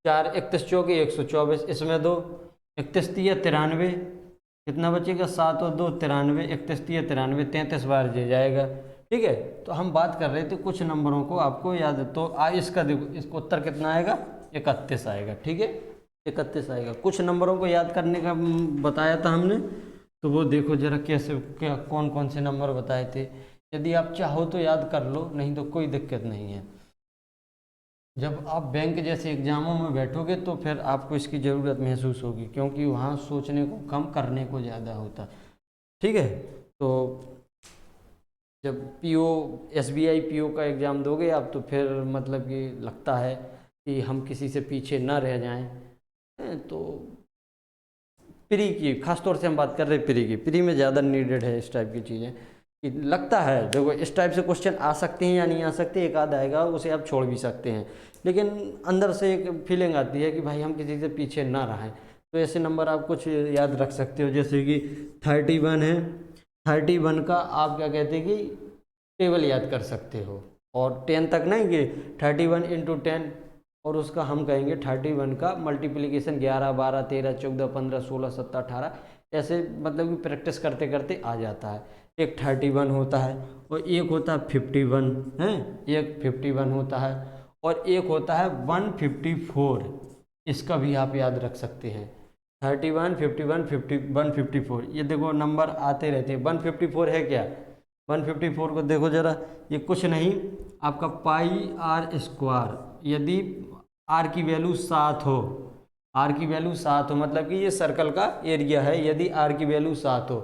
4 31 चौके 124, इसमें दो 31 तिया 93, कितना बचेगा 7 और 2 93, 31 तिया 93, 33 बार जे जाएगा। ठीक है, तो हम बात कर रहे थे कुछ नंबरों को आपको याद है, तो इसका देखो, इसका उत्तर कितना आएगा 31 आएगा। ठीक है, 31 आएगा। कुछ नंबरों को याद करने का बताया था हमने, तो वो देखो जरा कैसे, क्या कौन कौन से नंबर बताए थे। यदि आप चाहो तो याद कर लो, नहीं तो कोई दिक्कत नहीं है। जब आप बैंक जैसे एग्जामों में बैठोगे तो फिर आपको इसकी ज़रूरत महसूस होगी, क्योंकि वहाँ सोचने को कम, करने को ज़्यादा होता है। ठीक है, तो जब पीओ एसबीआई पीओ का एग्ज़ाम दोगे आप, तो फिर मतलब कि लगता है कि हम किसी से पीछे ना रह जाएं। तो प्री की खास तौर से हम बात कर रहे हैं, प्री में ज़्यादा नीडेड है इस टाइप की चीज़ें, कि लगता है देखो इस टाइप से क्वेश्चन आ सकते हैं या नहीं आ सकते, एक आध आएगा उसे आप छोड़ भी सकते हैं, लेकिन अंदर से एक फीलिंग आती है कि भाई हम किसी से पीछे ना रहें। तो ऐसे नंबर आप कुछ याद रख सकते हो, जैसे कि 31 है, 31 का आप क्या कहते हैं कि टेबल याद कर सकते हो, और 10 तक नहीं कि 31 इंटू 10, और उसका हम कहेंगे 31 का मल्टीप्लिकेशन 11 12 13 14 15 16 17 18, ऐसे मतलब कि प्रैक्टिस करते करते आ जाता है। एक 31 होता है, और एक होता है 51 है, एक 51 होता है, और एक होता है 154, इसका भी आप याद रख सकते हैं। 31 51 50 154, ये देखो नंबर आते रहते हैं। 154 है क्या, 154 को देखो जरा, ये कुछ नहीं आपका पाई आर स्क्वायर, यदि आर की वैल्यू 7 हो, आर की वैल्यू 7 हो, मतलब कि ये सर्कल का एरिया है, यदि आर की वैल्यू 7 हो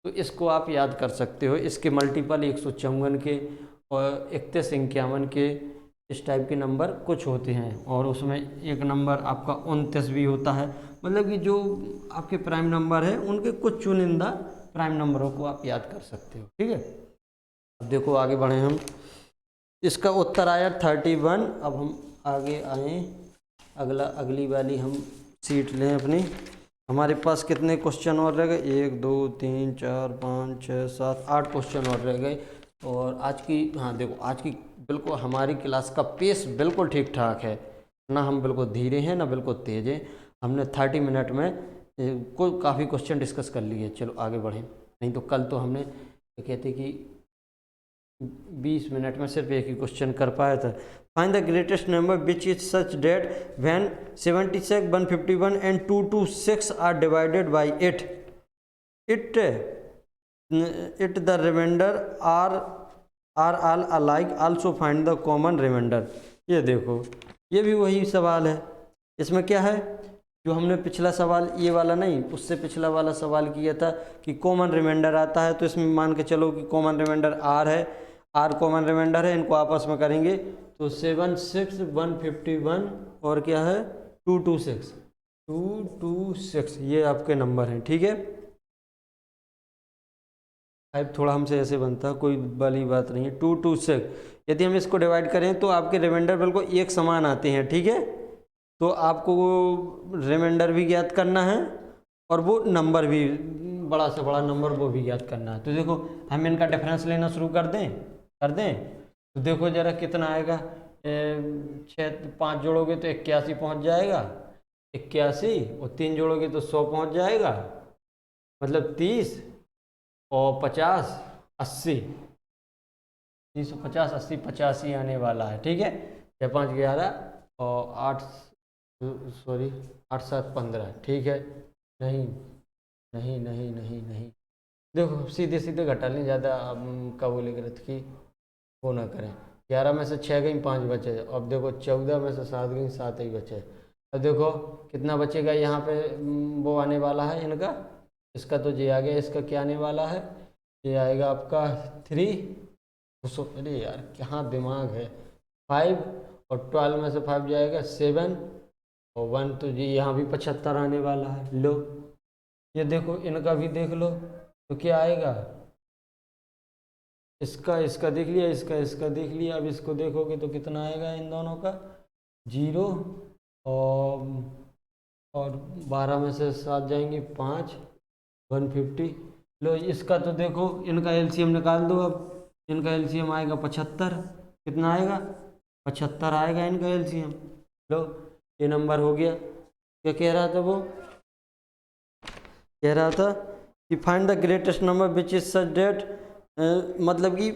तो इसको आप याद कर सकते हो। इसके मल्टीपल 154 के और 31 51 के, इस टाइप के नंबर कुछ होते हैं, और उसमें एक नंबर आपका 29 भी होता है। मतलब कि जो आपके प्राइम नंबर है उनके कुछ चुनिंदा प्राइम नंबरों को आप याद कर सकते हो। ठीक है, अब देखो आगे बढ़े हम, इसका उत्तर आया 31। अब हम आगे आए, अगली वाली हम सीट लें अपनी। हमारे पास कितने क्वेश्चन और रह गए, 1 2 3 4 5 6 7 8 क्वेश्चन और रह गए। और आज की, हाँ देखो आज की बिल्कुल हमारी क्लास का पेस बिल्कुल ठीक ठाक है ना, हम बिल्कुल धीरे हैं ना बिल्कुल तेज़ हैं। हमने 30 मिनट में कोई काफ़ी क्वेश्चन डिस्कस कर लिए। चलो आगे बढ़ें, नहीं तो कल तो हमने कहते कि 20 मिनट में सिर्फ एक ही क्वेश्चन कर पाया था। Find the greatest number which is such that when 76 151 and 226 are divided by it it the remainder are all alike, also find the common remainder. ये देखो, ये भी वही सवाल है। इसमें क्या है, जो हमने पिछला सवाल ये वाला नहीं, उससे पिछला वाला सवाल किया था कि कॉमन रिमाइंडर आता है, तो इसमें मान के चलो कि कॉमन रिमाइंडर आर है, आर कॉमन रिमाइंडर है, इनको आपस में करेंगे तो 76 151 और क्या है 226, ये आपके नंबर हैं। ठीक है, टाइप थोड़ा हमसे ऐसे बनता है, कोई बड़ी बात नहीं है। 226, यदि हम इसको डिवाइड करें तो आपके रिमाइंडर बिल्कुल एक समान आते हैं। ठीक है, तो आपको वो रिमाइंडर भी ज्ञात करना है, और वो नंबर भी, बड़ा से बड़ा नंबर वो भी ज्ञात करना है। तो देखो हम इनका डिफरेंस लेना शुरू कर दें तो देखो जरा कितना आएगा, 5 जोड़ोगे तो 81 पहुँच जाएगा, 81, और 3 जोड़ोगे तो 100 पहुँच जाएगा, मतलब 30 और 50 80, 350 80 85 आने वाला है। ठीक है, 6 5 11 और 8 7 15। ठीक है, नहीं नहीं नहीं नहीं नहीं, देखो सीधे सीधे घटा लें, ज़्यादा क्या बोले गलत की वो ना करें। 11 में से 6 गई, 5 बचे। अब देखो 14 में से 7 गई, 7 ही बचे। अब देखो कितना बचेगा यहाँ पे, वो आने वाला है इनका, इसका तो जे आ गया, इसका क्या आने वाला है, ये आएगा आपका 3। अरे यार क्या दिमाग है, 5, और 12 में से 5 जाएगा 7, और 1 तो जी यहाँ भी 75 आने वाला है। लो ये देखो इनका भी देख लो, तो क्या आएगा, इसका देख लिया, इसका देख लिया। अब इसको देखोगे तो कितना आएगा इन दोनों का, 0, और 12 में से 7 जाएंगे 5, 150। लो इसका तो देखो, इनका एलसीएम निकाल दो। अब इनका एलसीएम आएगा 75। कितना आएगा? 75 आएगा इनका एलसीएम। लो ये नंबर हो गया। क्या कह रहा था वो? कह रहा था कि find the greatest number which is such that, मतलब कि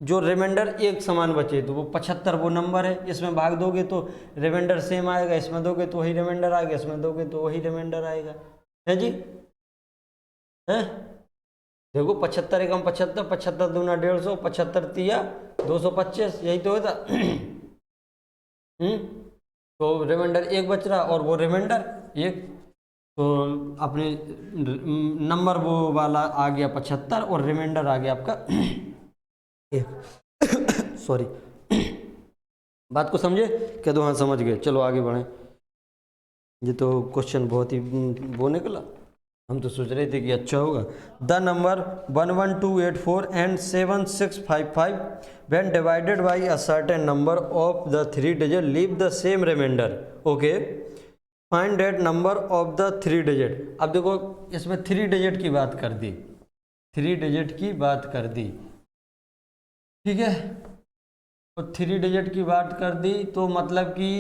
जो रिमाइंडर एक समान बचे, तो वो 75 वो नंबर है, इसमें भाग दोगे तो रिमाइंडर सेम आएगा, इसमें दोगे तो वही रिमाइंडर आएगा, इसमें दोगे तो वही रिमाइंडर आएगा। है जी? है? देखो 75 एकम 75, 75 दूना 150, 75 तिया 225, यही तो होता। तो रिमाइंडर एक बच रहा और वो रिमाइंडर एक, तो अपने नंबर वो वाला आ गया 75 और रिमाइंडर आ गया आपका एक। सॉरी, बात को समझे? कह दो हाँ समझ गए। चलो आगे बढ़ें। ये तो क्वेश्चन बहुत ही वो निकला, हम तो सोच रहे थे कि अच्छा होगा। The number 11284 and 7655 when divided by a certain number of the 3 digit leave the same remainder. Okay, find that number of the 3 digit. अब देखो इसमें 3 डिजिट की बात कर दी, 3 डिजिट की बात कर दी, ठीक है। तो 3 डिजिट की बात कर दी तो मतलब कि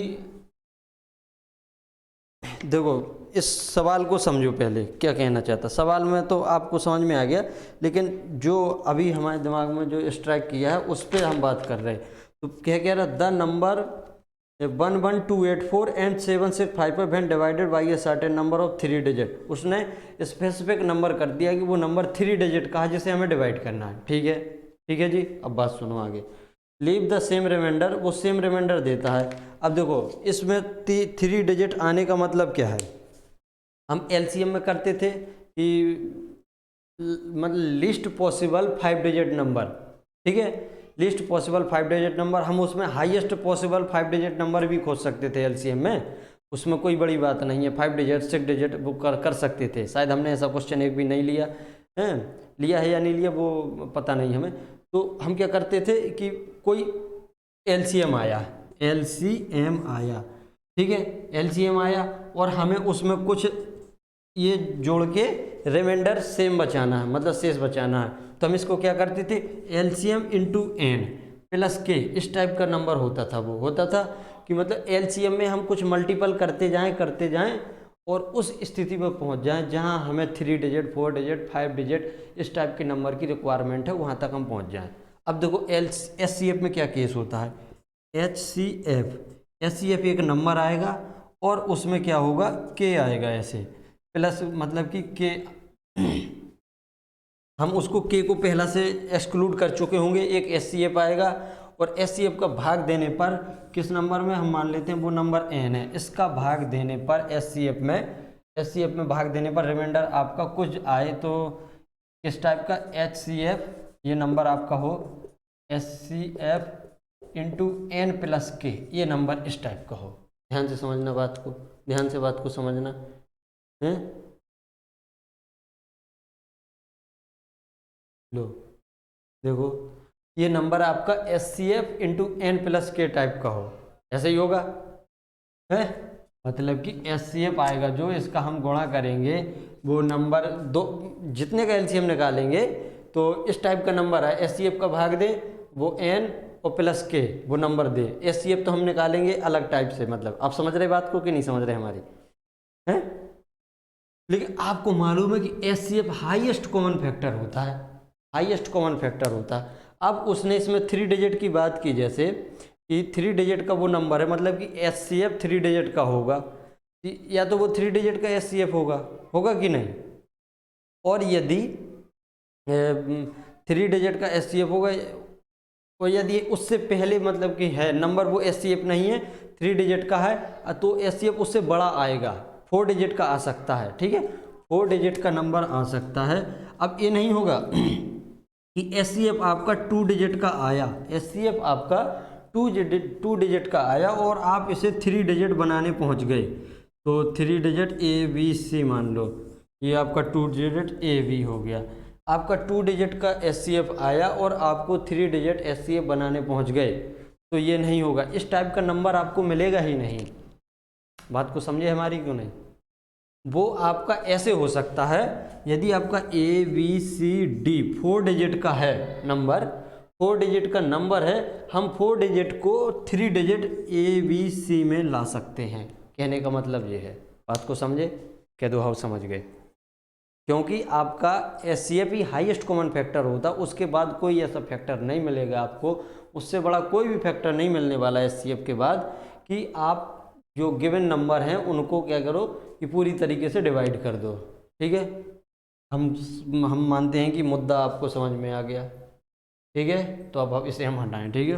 देखो इस सवाल को समझो पहले क्या कहना चाहता। सवाल में तो आपको समझ में आ गया, लेकिन जो अभी हमारे दिमाग में जो स्ट्राइक किया है उस पर हम बात कर रहे हैं। तो क्या कह रहा, the number 11284 and 7655 when divided by a certain number of 3 digit. उसने स्पेसिफिक नंबर कर दिया कि वो नंबर 3 डिजिट का है जिसे हमें डिवाइड करना है। ठीक है, ठीक है जी। अब बात सुनो आगे। लीव द सेम रिमाइंडर, वो सेम रिमाइंडर देता है। अब देखो इसमें 3 डिजिट आने का मतलब क्या है, हम एलसीएम में करते थे कि मतलब लिस्ट पॉसिबल 5 डिजिट नंबर, ठीक है, लिस्ट पॉसिबल 5 डिजिट नंबर, हम उसमें हाईएस्ट पॉसिबल 5 डिजिट नंबर भी खोज सकते थे एलसीएम में, उसमें कोई बड़ी बात नहीं है। 5 डिजिट 6 डिजिट वो कर सकते थे। शायद हमने ऐसा क्वेश्चन एक भी नहीं लिया है, लिया है या नहीं लिया वो पता नहीं हमें। तो हम क्या करते थे कि कोई एलसीएम आया, एलसीएम आया, ठीक है, एलसीएम आया और हमें उसमें कुछ ये जोड़ के रिमाइंडर सेम बचाना है, मतलब शेष बचाना है। तो हम इसको क्या करते थे, एलसीएम इंटू एन प्लस के, इस टाइप का नंबर होता था। वो होता था कि मतलब एलसीएम में हम कुछ मल्टीपल करते जाएं और उस स्थिति में पहुंच जाएं जहां हमें 3 डिजिट 4 डिजिट 5 डिजिट इस टाइप के नंबर की रिक्वायरमेंट है, वहां तक हम पहुंच जाएं। अब देखो एचसीएफ में क्या केस होता है, एचसीएफ एक नंबर आएगा और उसमें क्या होगा, के आएगा ऐसे प्लस, मतलब कि के हम उसको के को पहला से एक्सक्लूड कर चुके होंगे, एक एचसीएफ आएगा और एचसीएफ का भाग देने पर किस नंबर में, हम मान लेते हैं वो नंबर एन है, इसका भाग देने पर एचसीएफ में भाग देने पर रिमाइंडर आपका कुछ आए, तो इस टाइप का एचसीएफ ये नंबर आपका हो एचसीएफ इंटू एन प्लस के, ये नंबर इस टाइप का हो। ध्यान से समझना बात को, ध्यान से बात को समझना है। लो देखो ये नंबर आपका एचसीएफ इंटू एन प्लस के टाइप का हो, ऐसे ही होगा है, मतलब कि एचसीएफ आएगा जो इसका हम गुणा करेंगे वो नंबर दो, जितने का एलसीएम निकालेंगे तो इस टाइप का नंबर है, एचसीएफ का भाग दे वो एन और प्लस के वो नंबर दे। एचसीएफ तो हम निकालेंगे अलग टाइप से, मतलब आप समझ रहे बात को कि नहीं समझ रहे हमारी हैं। लेकिन आपको मालूम है कि एचसीएफ हाईएस्ट कॉमन फैक्टर होता है, हाईएस्ट कॉमन फैक्टर होता है। अब उसने इसमें 3 डिजिट की बात की, जैसे कि 3 डिजिट का वो नंबर है, मतलब कि एचसीएफ 3 डिजिट का होगा, या तो वो 3 डिजिट का एचसीएफ होगा कि नहीं, और यदि 3 डिजिट का एचसीएफ होगा और यदि उससे पहले मतलब कि है नंबर वो एचसीएफ नहीं है, 3 डिजिट का है, तो एचसीएफ उससे बड़ा आएगा, 4 डिजिट का आ सकता है, ठीक है, 4 डिजिट का नंबर आ सकता है। अब ये नहीं होगा कि एचसीएफ आपका 2 डिजिट का आया, एचसीएफ आपका 2 डिजिट का आया और आप इसे 3 डिजिट बनाने पहुंच गए, तो 3 डिजिट ABC मान लो, ये आपका 2 डिजिट AB हो गया। आपका 2 डिजिट का एचसीएफ आया और आपको 3 डिजिट एचसीएफ बनाने पहुंच गए, तो ये नहीं होगा, इस टाइप का नंबर आपको मिलेगा ही नहीं। बात को समझे हमारी क्यों नहीं। वो आपका ऐसे हो सकता है, यदि आपका ABCD 4 डिजिट का है नंबर 4 डिजिट का नंबर है, हम 4 डिजिट को 3 डिजिट ABC में ला सकते हैं। कहने का मतलब ये है, बात को समझे? कह दो हाँ समझ गए। क्योंकि आपका SCF ही हाईएस्ट कॉमन फैक्टर होता, उसके बाद कोई ऐसा फैक्टर नहीं मिलेगा आपको, उससे बड़ा कोई भी फैक्टर नहीं मिलने वाला SCF के बाद, कि आप जो गिवन नंबर हैं उनको क्या करो कि पूरी तरीके से डिवाइड कर दो। ठीक है, हम मानते हैं कि मुद्दा आपको समझ में आ गया। ठीक है, तो अब इसे हम हटाएं। ठीक है,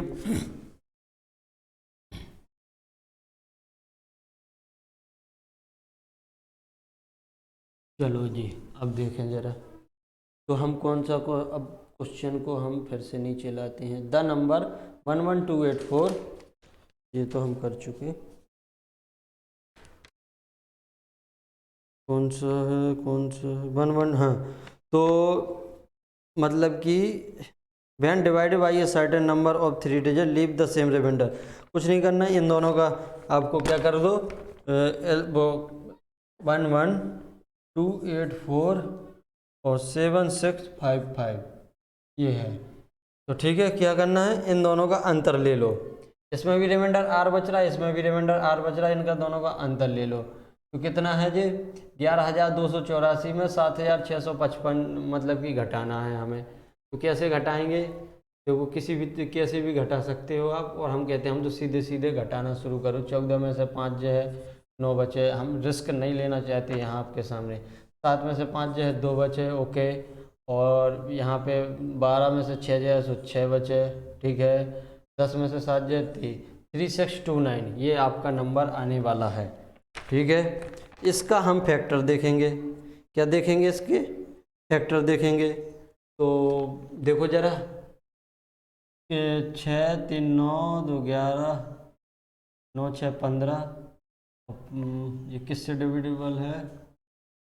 चलो जी, अब देखें ज़रा, तो हम कौन सा को अब क्वेश्चन को हम फिर से नीचे लाते हैं। द नंबर 11284, ये तो हम कर चुके। कौन सा है, कौन सा है, 11, हाँ। तो मतलब कि when divided by a certain number of 3 digit leave the same remainder, कुछ नहीं करना है, इन दोनों का आपको क्या कर दो, वो 11284 और 7655 ये है। तो ठीक है, क्या करना है, इन दोनों का अंतर ले लो, इसमें भी रिमाइंडर आर बच रहा है, इसमें भी रिमाइंडर आर बच रहा है, इनका दोनों का अंतर ले लो। तो कितना है जी, 11,284 में 7,655 मतलब कि घटाना है हमें। तो कैसे घटाएंगे, देखो कैसे भी घटा सकते हो आप, और हम कहते हैं हम तो सीधे सीधे घटाना शुरू करो। 14 में से 5 जो है 9 बचे, हम रिस्क नहीं लेना चाहते यहाँ आपके सामने। 7 में से 5 जो है 2 बचे, ओके। और यहाँ पे 12 में से 6 जो है सो 6 बचे, ठीक है। 10 में से 7 जो है 3629, ये आपका नंबर आने वाला है। ठीक है, इसका हम फैक्टर देखेंगे। क्या देखेंगे, इसके फैक्टर देखेंगे। तो देखो जरा, 6 3 9 2 11 9 6 15, ये किससे डिविजिबल है?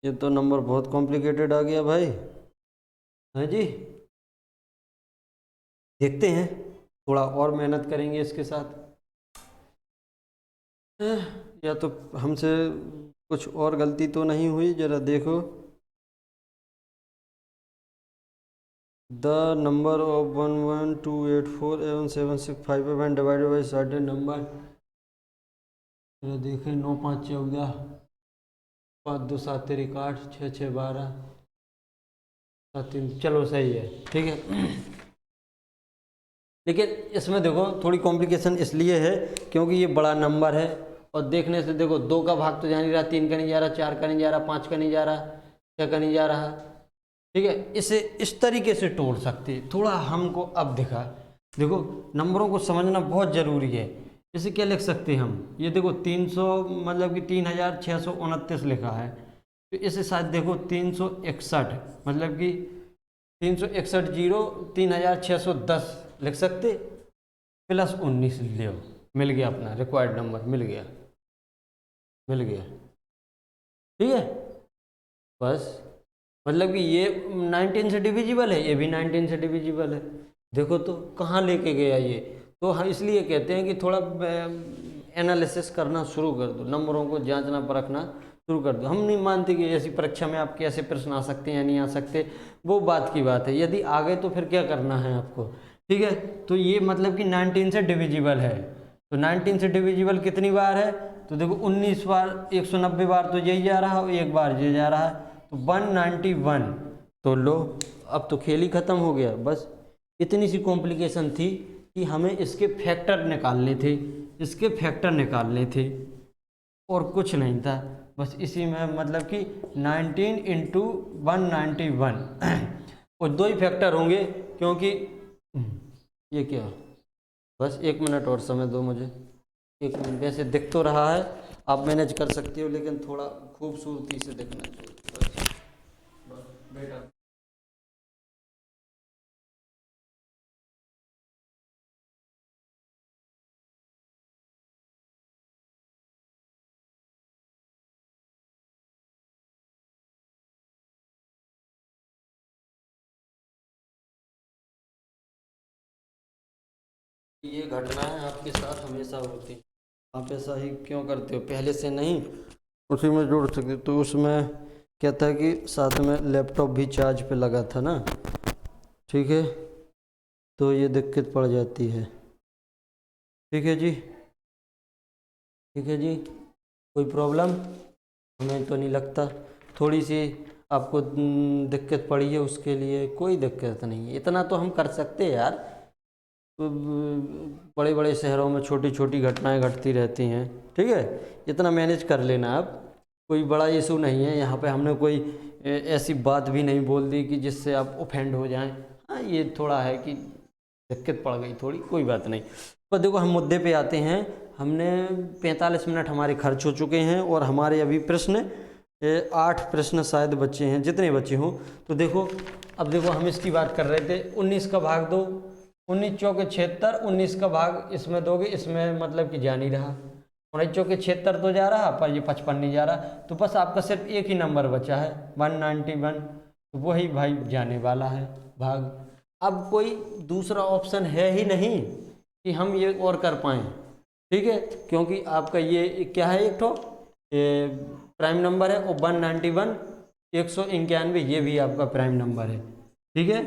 ये तो नंबर बहुत कॉम्प्लिकेटेड आ गया भाई, है जी। देखते हैं, थोड़ा और मेहनत करेंगे इसके साथ, या तो हमसे कुछ और गलती तो नहीं हुई, जरा देखो। द नंबर ऑफ 11284 एवं 765 when divided by certain number, देखें 9 5 14, 5 2 7 3 8, 6 6 12, 7 3, चलो सही है। ठीक है, लेकिन इसमें देखो थोड़ी कॉम्प्लिकेशन इसलिए है क्योंकि ये बड़ा नंबर है, और देखने से देखो 2 का भाग तो जा नहीं रहा, 3 का नहीं जा रहा, 4 का नहीं जा रहा, 5 का नहीं जा रहा, 6 का नहीं जा रहा। ठीक है, इसे इस तरीके से तोड़ सकते, थोड़ा हमको अब दिखा। देखो नंबरों को समझना बहुत ज़रूरी है। इसे क्या लिख सकते हैं हम, ये देखो 300 मतलब कि 3629 लिखा है, तो इसे शायद देखो 361 मतलब कि 361 जीरो 3610 लिख सकते, प्लस 19 ले, मिल गया अपना रिक्वायर्ड नंबर, मिल गया। ठीक है, बस मतलब कि ये 19 से डिविजिबल है, ये भी 19 से डिविजिबल है। देखो तो कहाँ लेके गया ये, तो हम इसलिए कहते हैं कि थोड़ा एनालिसिस करना शुरू कर दो, नंबरों को जांचना परखना शुरू कर दो। हम नहीं मानते कि ऐसी परीक्षा में आपके ऐसे प्रश्न आ सकते हैं या नहीं आ सकते, वो बात की बात है। यदि आ गए तो फिर क्या करना है आपको। ठीक है, तो ये मतलब कि 19 से डिविजिबल है, तो 19 से डिविजिबल कितनी बार है, तो देखो 19 बार, 190 बार तो यही जा रहा है, एक बार ये जा रहा है, तो 191। तो लो, अब तो खेल ही खत्म हो गया। बस इतनी सी कॉम्प्लिकेशन थी कि हमें इसके फैक्टर निकालने थे, इसके फैक्टर निकालने थे, और कुछ नहीं था। बस इसी में मतलब कि 19 इंटू 191 और 2 ही फैक्टर होंगे, क्योंकि ये क्या, बस 1 मिनट और समय दो मुझे, 1 मिनट। वैसे दिख तो रहा है, आप मैनेज कर सकते हो, लेकिन थोड़ा खूबसूरती से दिखना चाहिए बेटा। ये घटना है आपके साथ हमेशा होती है, आप ऐसा ही क्यों करते हो, पहले से नहीं उसी में जोड़ सकते। तो उसमें क्या था कि साथ में लैपटॉप भी चार्ज पे लगा था ना, ठीक है। तो ये दिक्कत पड़ जाती है। ठीक है जी, ठीक है जी, कोई प्रॉब्लम हमें तो नहीं लगता। थोड़ी सी आपको दिक्कत पड़ी है, उसके लिए कोई दिक्कत नहीं, इतना तो हम कर सकते हैं यार। बड़े बड़े शहरों में छोटी छोटी घटनाएं घटती रहती हैं, ठीक है, इतना मैनेज कर लेना आप, कोई बड़ा इशू नहीं है। यहाँ पे हमने कोई ऐसी बात भी नहीं बोल दी कि जिससे आप ऑफेंड हो जाएं। हाँ, ये थोड़ा है कि दिक्कत पड़ गई थोड़ी, कोई बात नहीं। पर देखो हम मुद्दे पे आते हैं। हमने 45 मिनट हमारे खर्च हो चुके हैं और हमारे अभी प्रश्न 8 प्रश्न शायद बच्चे हैं, जितने बच्चे हों। तो देखो, अब देखो हम इसकी बात कर रहे थे, 19 का भाग दो, 19 चौके 76, 19 का भाग इसमें दोगे, इसमें मतलब कि जा नहीं रहा, 19 चौके 76 तो जा रहा, पर ये 55 नहीं जा रहा। तो बस आपका सिर्फ एक ही नंबर बचा है 191, तो वही भाई जाने वाला है भाग। अब कोई दूसरा ऑप्शन है ही नहीं कि हम ये और कर पाएँ, ठीक है, क्योंकि आपका ये क्या है, एक तो प्राइम नंबर है, और 191 191 ये भी आपका प्राइम नंबर है, ठीक है।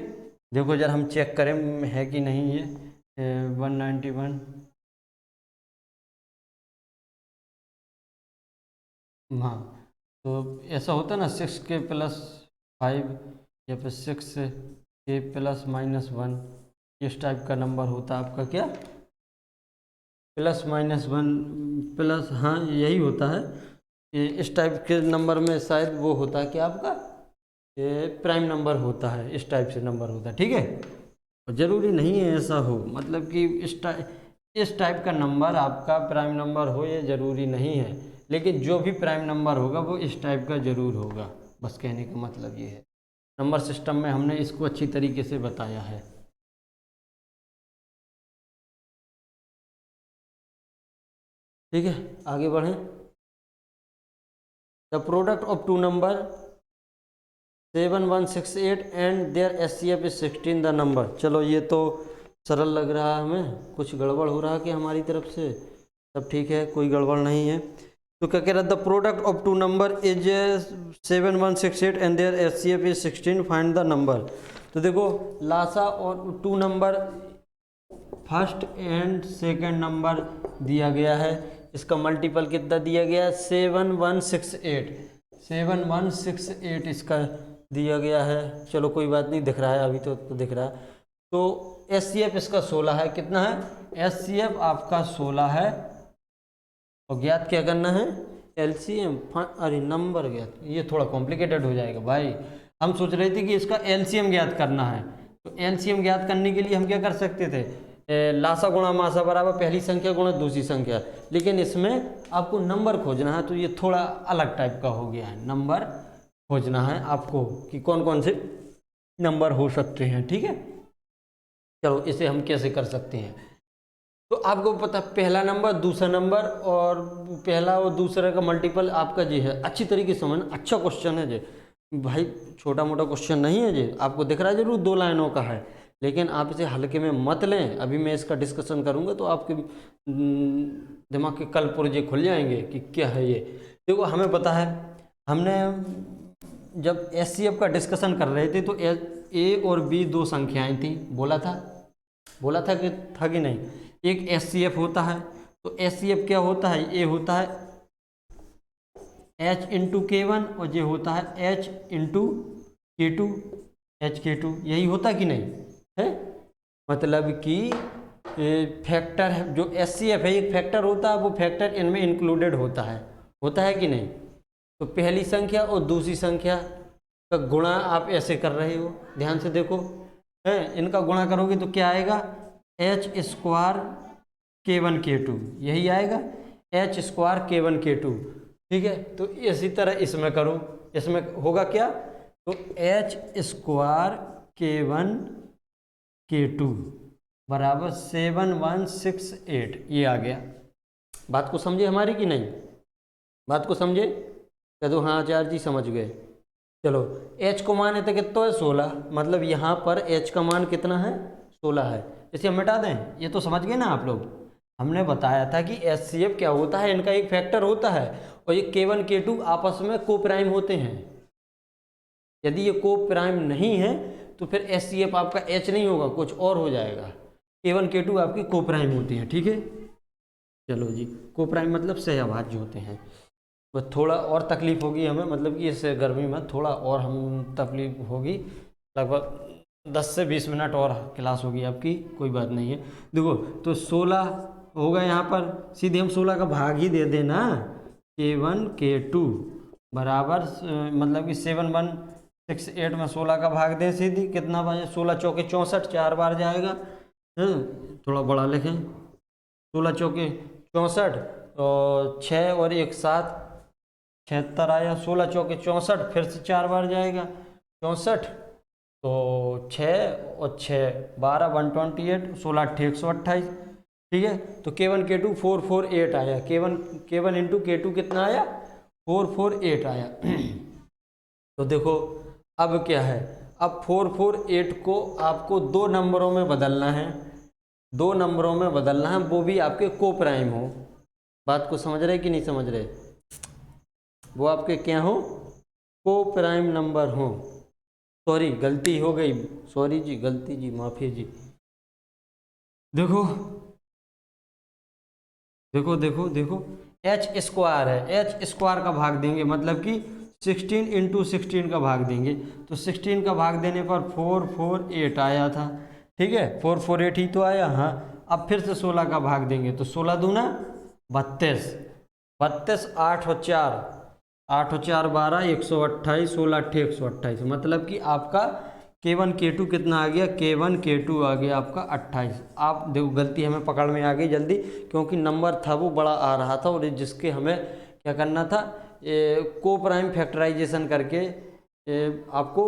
देखो जरा हम चेक करें है कि नहीं ये 191। हाँ, तो ऐसा होता है ना 6k+5 या फिर 6k+-1, इस टाइप का नंबर होता है आपका, क्या +-1 प्लस, हाँ यही होता है। ये इस टाइप के नंबर में शायद वो होता है कि आपका ये प्राइम नंबर होता है, इस टाइप से नंबर होता है, ठीक है। और ज़रूरी नहीं है ऐसा हो, मतलब कि इस टाइप का नंबर आपका प्राइम नंबर हो, ये ज़रूरी नहीं है, लेकिन जो भी प्राइम नंबर होगा वो इस टाइप का ज़रूर होगा, बस कहने का मतलब ये है। नंबर सिस्टम में हमने इसको अच्छी तरीके से बताया है। ठीक है, आगे बढ़ें। The product of two number 7168 and their SCF is 16 the number. चलो ये तो सरल लग रहा है हमें, कुछ गड़बड़ हो रहा है कि हमारी तरफ से? सब ठीक है, कोई गड़बड़ नहीं है। तो क्या कह रहा है, the product of two number is 7168 and their SCF is 16, find the number. तो देखो लासा और two number first and second number दिया गया है, इसका मल्टीपल कितना दिया गया है 7168, 7168 इसका दिया गया है। चलो कोई बात नहीं, दिख रहा है अभी तो दिख रहा है। तो SCF इसका 16 है, कितना है SCF आपका 16 है, और ज्ञात क्या करना है LCM, अरे नंबर ज्ञात, ये थोड़ा कॉम्प्लिकेटेड हो जाएगा भाई। हम सोच रहे थे कि इसका LCM ज्ञात करना है, तो LCM ज्ञात करने के लिए हम क्या कर सकते थे, लासा गुणा मासा बराबर पहली संख्या गुणा दूसरी संख्या, लेकिन इसमें आपको नंबर खोजना है, तो ये थोड़ा अलग टाइप का हो गया है। नंबर खोजना है आपको कि कौन कौन से नंबर हो सकते हैं, ठीक है। चलो इसे हम कैसे कर सकते हैं, तो आपको पता पहला नंबर दूसरा नंबर और पहला और दूसरे का मल्टीपल आपका जी है। अच्छी तरीके से समझना, अच्छा क्वेश्चन है जी भाई, छोटा मोटा क्वेश्चन नहीं है जी। आपको दिख रहा है जरूर 2 लाइनों का है, लेकिन आप इसे हल्के में मत लें। अभी मैं इसका डिस्कशन करूंगा तो आपके दिमाग के कल पुर्जे खुल जाएंगे कि क्या है ये। देखो हमें पता है, हमने जब SCF का डिस्कशन कर रहे थे तो A और B 2 संख्याएं थी, बोला था कि नहीं। एक SCF होता है, तो SCF क्या होता है, A होता है H इंटू K1 और ये होता है H इंटू K2, HK2, यही होता कि नहीं है। मतलब कि फैक्टर है, जो SCF है एक फैक्टर होता है, वो फैक्टर इनमें इंक्लूडेड होता है कि नहीं। तो पहली संख्या और दूसरी संख्या का गुणा आप ऐसे कर रहे हो, ध्यान से देखो है, इनका गुणा करोगे तो क्या आएगा H² K1 K2, यही आएगा H² K1 K2, ठीक है। तो इसी तरह इसमें करो, इसमें होगा क्या, तो H² K1 K2 बराबर 7168, ये आ गया। बात को समझे हमारी कि नहीं, बात को समझे, कह दो हाँ आचार्य जी समझ गए। चलो H को मान है तो कितना है 16, मतलब यहाँ पर H का मान कितना है 16 है। इसे हम मिटा दें, ये तो समझ गए ना आप लोग। हमने बताया था कि SCF क्या होता है, इनका एक फैक्टर होता है, और ये K1 K2 आपस में को प्राइम होते हैं। यदि ये को प्राइम नहीं है तो फिर SCF आपका H नहीं होगा, कुछ और हो जाएगा। K1 K2 आपकी कोप्राइम होती हैं, ठीक है। चलो जी, कोप्राइम मतलब सहअभाज्य होते हैं। बस थोड़ा और तकलीफ होगी हमें, मतलब कि इस गर्मी में थोड़ा और हम तकलीफ होगी, लगभग 10 से 20 मिनट और क्लास होगी आपकी, कोई बात नहीं है। देखो तो 16 होगा यहाँ पर, सीधे हम 16 का भाग ही दे देना। K1 K2 बराबर मतलब कि 7 1 6 8 में 16 का भाग दें, सीधी कितना बजे, 16 चौके 64, 4 बार जाएगा। थोड़ा बड़ा लिखें, 16 चौके 64 और 6 और 1 7, 76 आया। 16 चौके 64, फिर से 4 बार जाएगा 64, तो 6 और 6 12 128, 16 8 128, ठीक है। तो K1 K2 448 आया, K1 इंटू K2 कितना आया, 448 आया। तो देखो अब क्या है, अब 448 को आपको 2 नंबरों में बदलना है, 2 नंबरों में बदलना है, वो भी आपके कोप्राइम हो। बात को समझ रहे कि नहीं समझ रहे, वो आपके क्या हो, कोप्राइम नंबर हो। सॉरी गलती हो गई, सॉरी जी, गलती जी, माफी जी। देखो देखो देखो देखो, एच स्क्वायर है, एच स्क्वायर का भाग देंगे, मतलब कि 16 इंटू 16 का भाग देंगे, तो 16 का भाग देने पर 448 आया था, ठीक है, 448 ही तो आया। हाँ, अब फिर से 16 का भाग देंगे, तो 16 दूना 32, 32 8 और 4, 8 और 4 12, 128, 16 8 128, मतलब कि आपका K1 K2 कितना आ गया, K1 K2 आ गया आपका 28। आप देखो गलती हमें पकड़ में आ गई जल्दी, क्योंकि नंबर था वो बड़ा आ रहा था, और जिसके हमें क्या करना था, कोप्राइम फैक्टराइजेशन करके आपको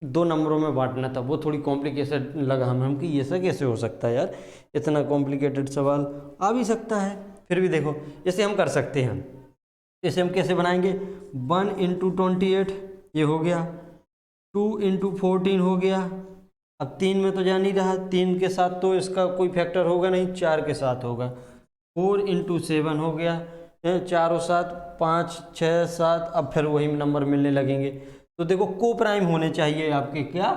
2 नंबरों में बांटना था। वो थोड़ी कॉम्प्लिकेशन लगा हमें कि ये सब कैसे हो सकता है यार, इतना कॉम्प्लिकेटेड सवाल आ भी सकता है। फिर भी देखो इसे हम कर सकते हैं, इसे हम कैसे बनाएंगे, 1 इंटू 28 ये हो गया, 2 इंटू 14 हो गया। अब 3 में तो जा नहीं रहा, 3 के साथ तो इसका कोई फैक्टर होगा नहीं, 4 के साथ होगा। 4 इंटू 7 हो गया, 4 और 7 5 6 7, अब फिर वही नंबर मिलने लगेंगे। तो देखो कोप्राइम होने चाहिए आपके, क्या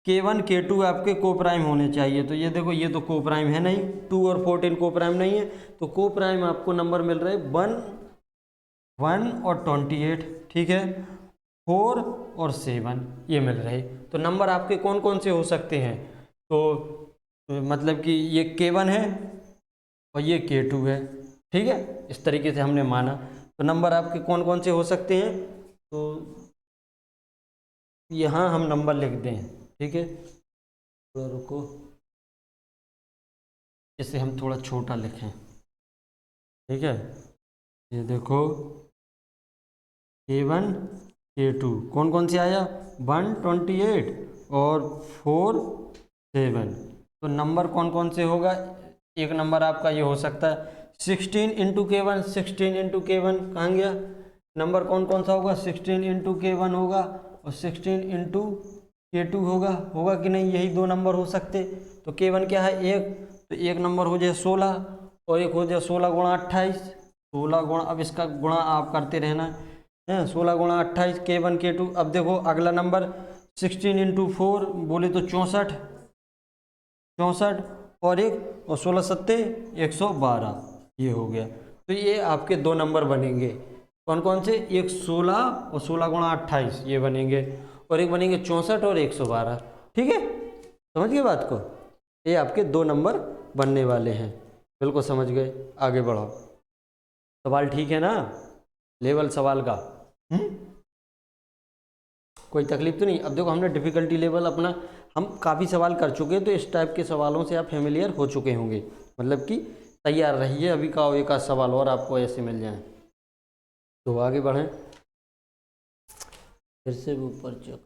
K1 K2 आपके कोप्राइम होने चाहिए। तो ये देखो ये तो कोप्राइम है नहीं, 2 और 14 कोप्राइम नहीं है, तो कोप्राइम आपको नंबर मिल रहे 1 और 28, ठीक है, 4 और 7 ये मिल रहे। तो नंबर आपके कौन कौन से हो सकते हैं, तो मतलब कि ये K1 है और ये K2 है, ठीक है, इस तरीके से हमने माना। तो नंबर आपके कौन कौन से हो सकते हैं, तो यहाँ हम नंबर लिख दें, ठीक है, तो रुको, इसे हम थोड़ा छोटा लिखें, ठीक है। ये देखो K1 K2 कौन कौन से आया, 128 और 4 7, तो नंबर कौन कौन से होगा, एक नंबर आपका ये हो सकता है 16 इंटू K1, 16 इंटू K1 कहाँ गया, नंबर कौन कौन सा होगा, 16 इंटू K1 होगा और 16 इंटू K2 होगा, होगा कि नहीं, यही 2 नंबर हो सकते। तो K1 क्या है 1, तो एक नंबर हो जाए 16 और एक हो जाए 16 गुणा 28, 16 गुणा, अब इसका गुणा आप करते रहना है, 16 गुणा 28, K1 K2। अब देखो अगला नंबर 16 इंटू 4 बोले तो 64, 64 और 1 और 16 सत्ते 112, ये हो गया। तो ये आपके 2 नंबर बनेंगे, कौन कौन से, एक 16 और 16 गुणा 28 ये बनेंगे, और एक बनेंगे 64 और 112, ठीक है, समझ गए बात को, ये आपके 2 नंबर बनने वाले हैं, बिल्कुल समझ गए। आगे बढ़ो, सवाल ठीक है ना, लेवल सवाल का, कोई तकलीफ तो नहीं। अब देखो हमने डिफ़िकल्टी लेवल अपना, हम काफ़ी सवाल कर चुके हैं, तो इस टाइप के सवालों से आप फेमिलियर हो चुके होंगे, मतलब कि तैयार रहिए, अभी का एक आध सवाल और आपको ऐसे मिल जाए। तो आगे बढ़ें, फिर से ऊपर check,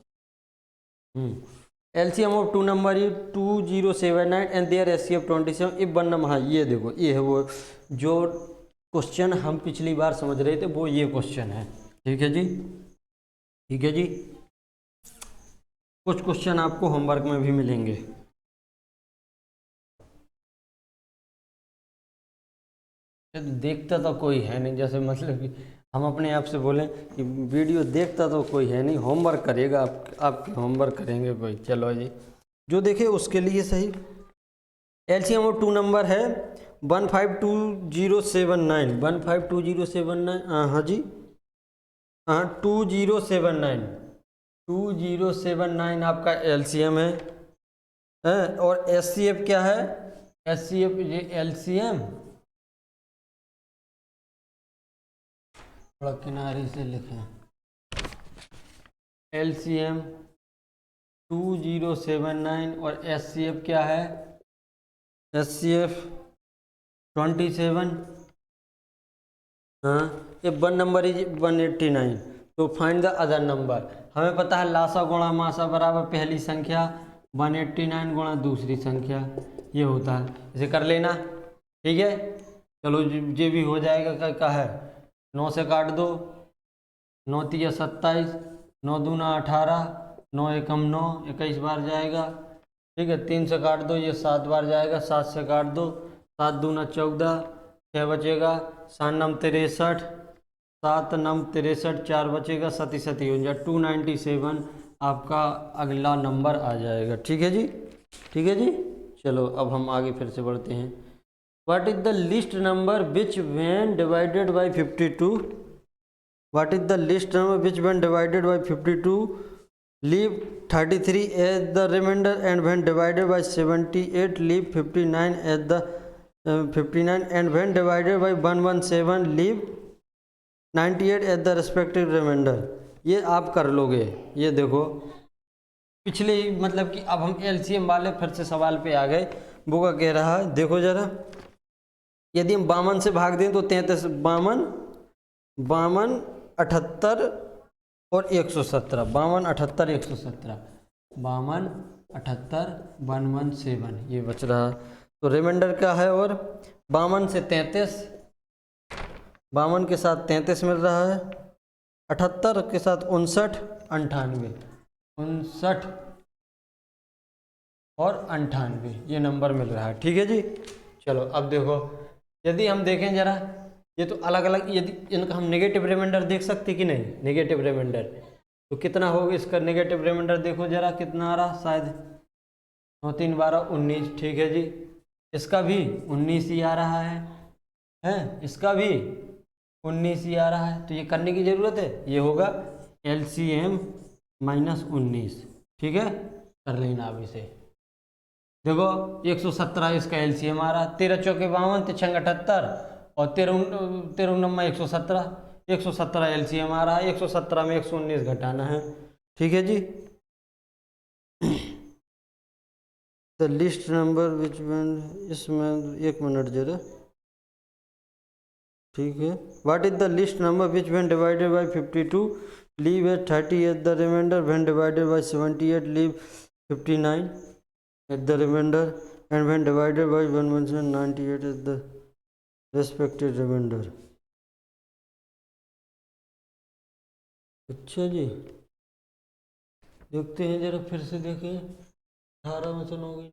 LCM of 2 number is 2079 and their SCF 27 if one number. हाँ ये देखो, ये है वो जो क्वेश्चन हम पिछली बार समझ रहे थे, वो ये क्वेश्चन है, ठीक है जी, ठीक है जी। कुछ क्वेश्चन आपको होमवर्क में भी मिलेंगे, देखता तो कोई है नहीं, जैसे मतलब कि हम अपने आप से बोलें कि वीडियो देखता तो कोई है नहीं, होमवर्क करेगा, आपके होमवर्क करेंगे कोई। चलो जी, जो देखे उसके लिए सही। एलसीएम और 2 नंबर है 152079, 152079, हाँ जी, हाँ 2079, 2079 आपका एलसीएम है। और एचसीएफ क्या है? एचसीएफ ये एलसीएम थोड़ा किनारे से लिखें, एलसीएम 2079 और एचसीएफ क्या है? एचसीएफ 27। हाँ, ये 1 नंबर इज 189। तो फाइंड द अदर नंबर। हमें पता है लासा गुणा मासा बराबर पहली संख्या 189 गुणा दूसरी संख्या, ये होता है। इसे कर लेना, ठीक है। चलो ये भी हो जाएगा। क्या है? 9 से काट दो, 9 तिया 27, 9 दूना 18, 9 एकम 9, 21 बार जाएगा, ठीक है। 3 से काट दो, ये 7 बार जाएगा। 7 से काट दो, 7 दूना 14, 6 बचेगा। 7 नम 63, 7 नम 63, 4 बचेगा। 7 7 हो जाए 297 आपका अगला नंबर आ जाएगा। ठीक है जी, ठीक है जी। चलो अब हम आगे फिर से बढ़ते हैं। What is the least number which when divided by 52? What is the least number which when divided by 52 leave 33 as the remainder, and when divided by 78 leave 59 as the 59, and when divided by 117 leave 98 as the respective remainder। ये आप कर लोगे। ये देखो पिछले मतलब कि अब हम एलसीएम वाले फिर से सवाल पे आ गए। वो का कह रहा है, देखो जरा, यदि हम 52 से भाग दें तो 33, 52, 52, 78 और 117, 52, 78, 117, 52, 78, 117 ये बच रहा। तो रिमाइंडर क्या है? और 52 से 33, 52 के साथ 33 मिल रहा है, 78 के साथ 59, 98, 59 और 98 ये नंबर मिल रहा है। ठीक है जी। चलो अब देखो, यदि हम देखें जरा, ये तो अलग अलग, यदि इनका हम नेगेटिव रिमाइंडर देख सकते कि नहीं? नेगेटिव रिमाइंडर तो कितना होगा इसका नेगेटिव रिमाइंडर? देखो जरा कितना आ रहा, शायद 9 3 12 19। ठीक है जी, इसका भी 19 ही आ रहा है इसका भी 19 ही आ रहा है। तो ये करने की ज़रूरत है, ये होगा LCM -19। ठीक है, कर लेना अब इसे। देखो 117 इसका LCM आ रहा, 13 चौके 52, 3 छंग 78 और 13 नंबर 117, 117 LCM आ रहा है। 117 में 119 घटाना है। ठीक है जी। The least number which when, इसमें 1 मिनट जरा, ठीक है। What is the least number which when divided by 52 leave at 30 at the remainder, when divided by 78 leave 59 at the remainder, and when divided by 198 at the respective remainder। अच्छा जी, देखते हैं जरा, फिर से देखें। 18 में से 9 गई,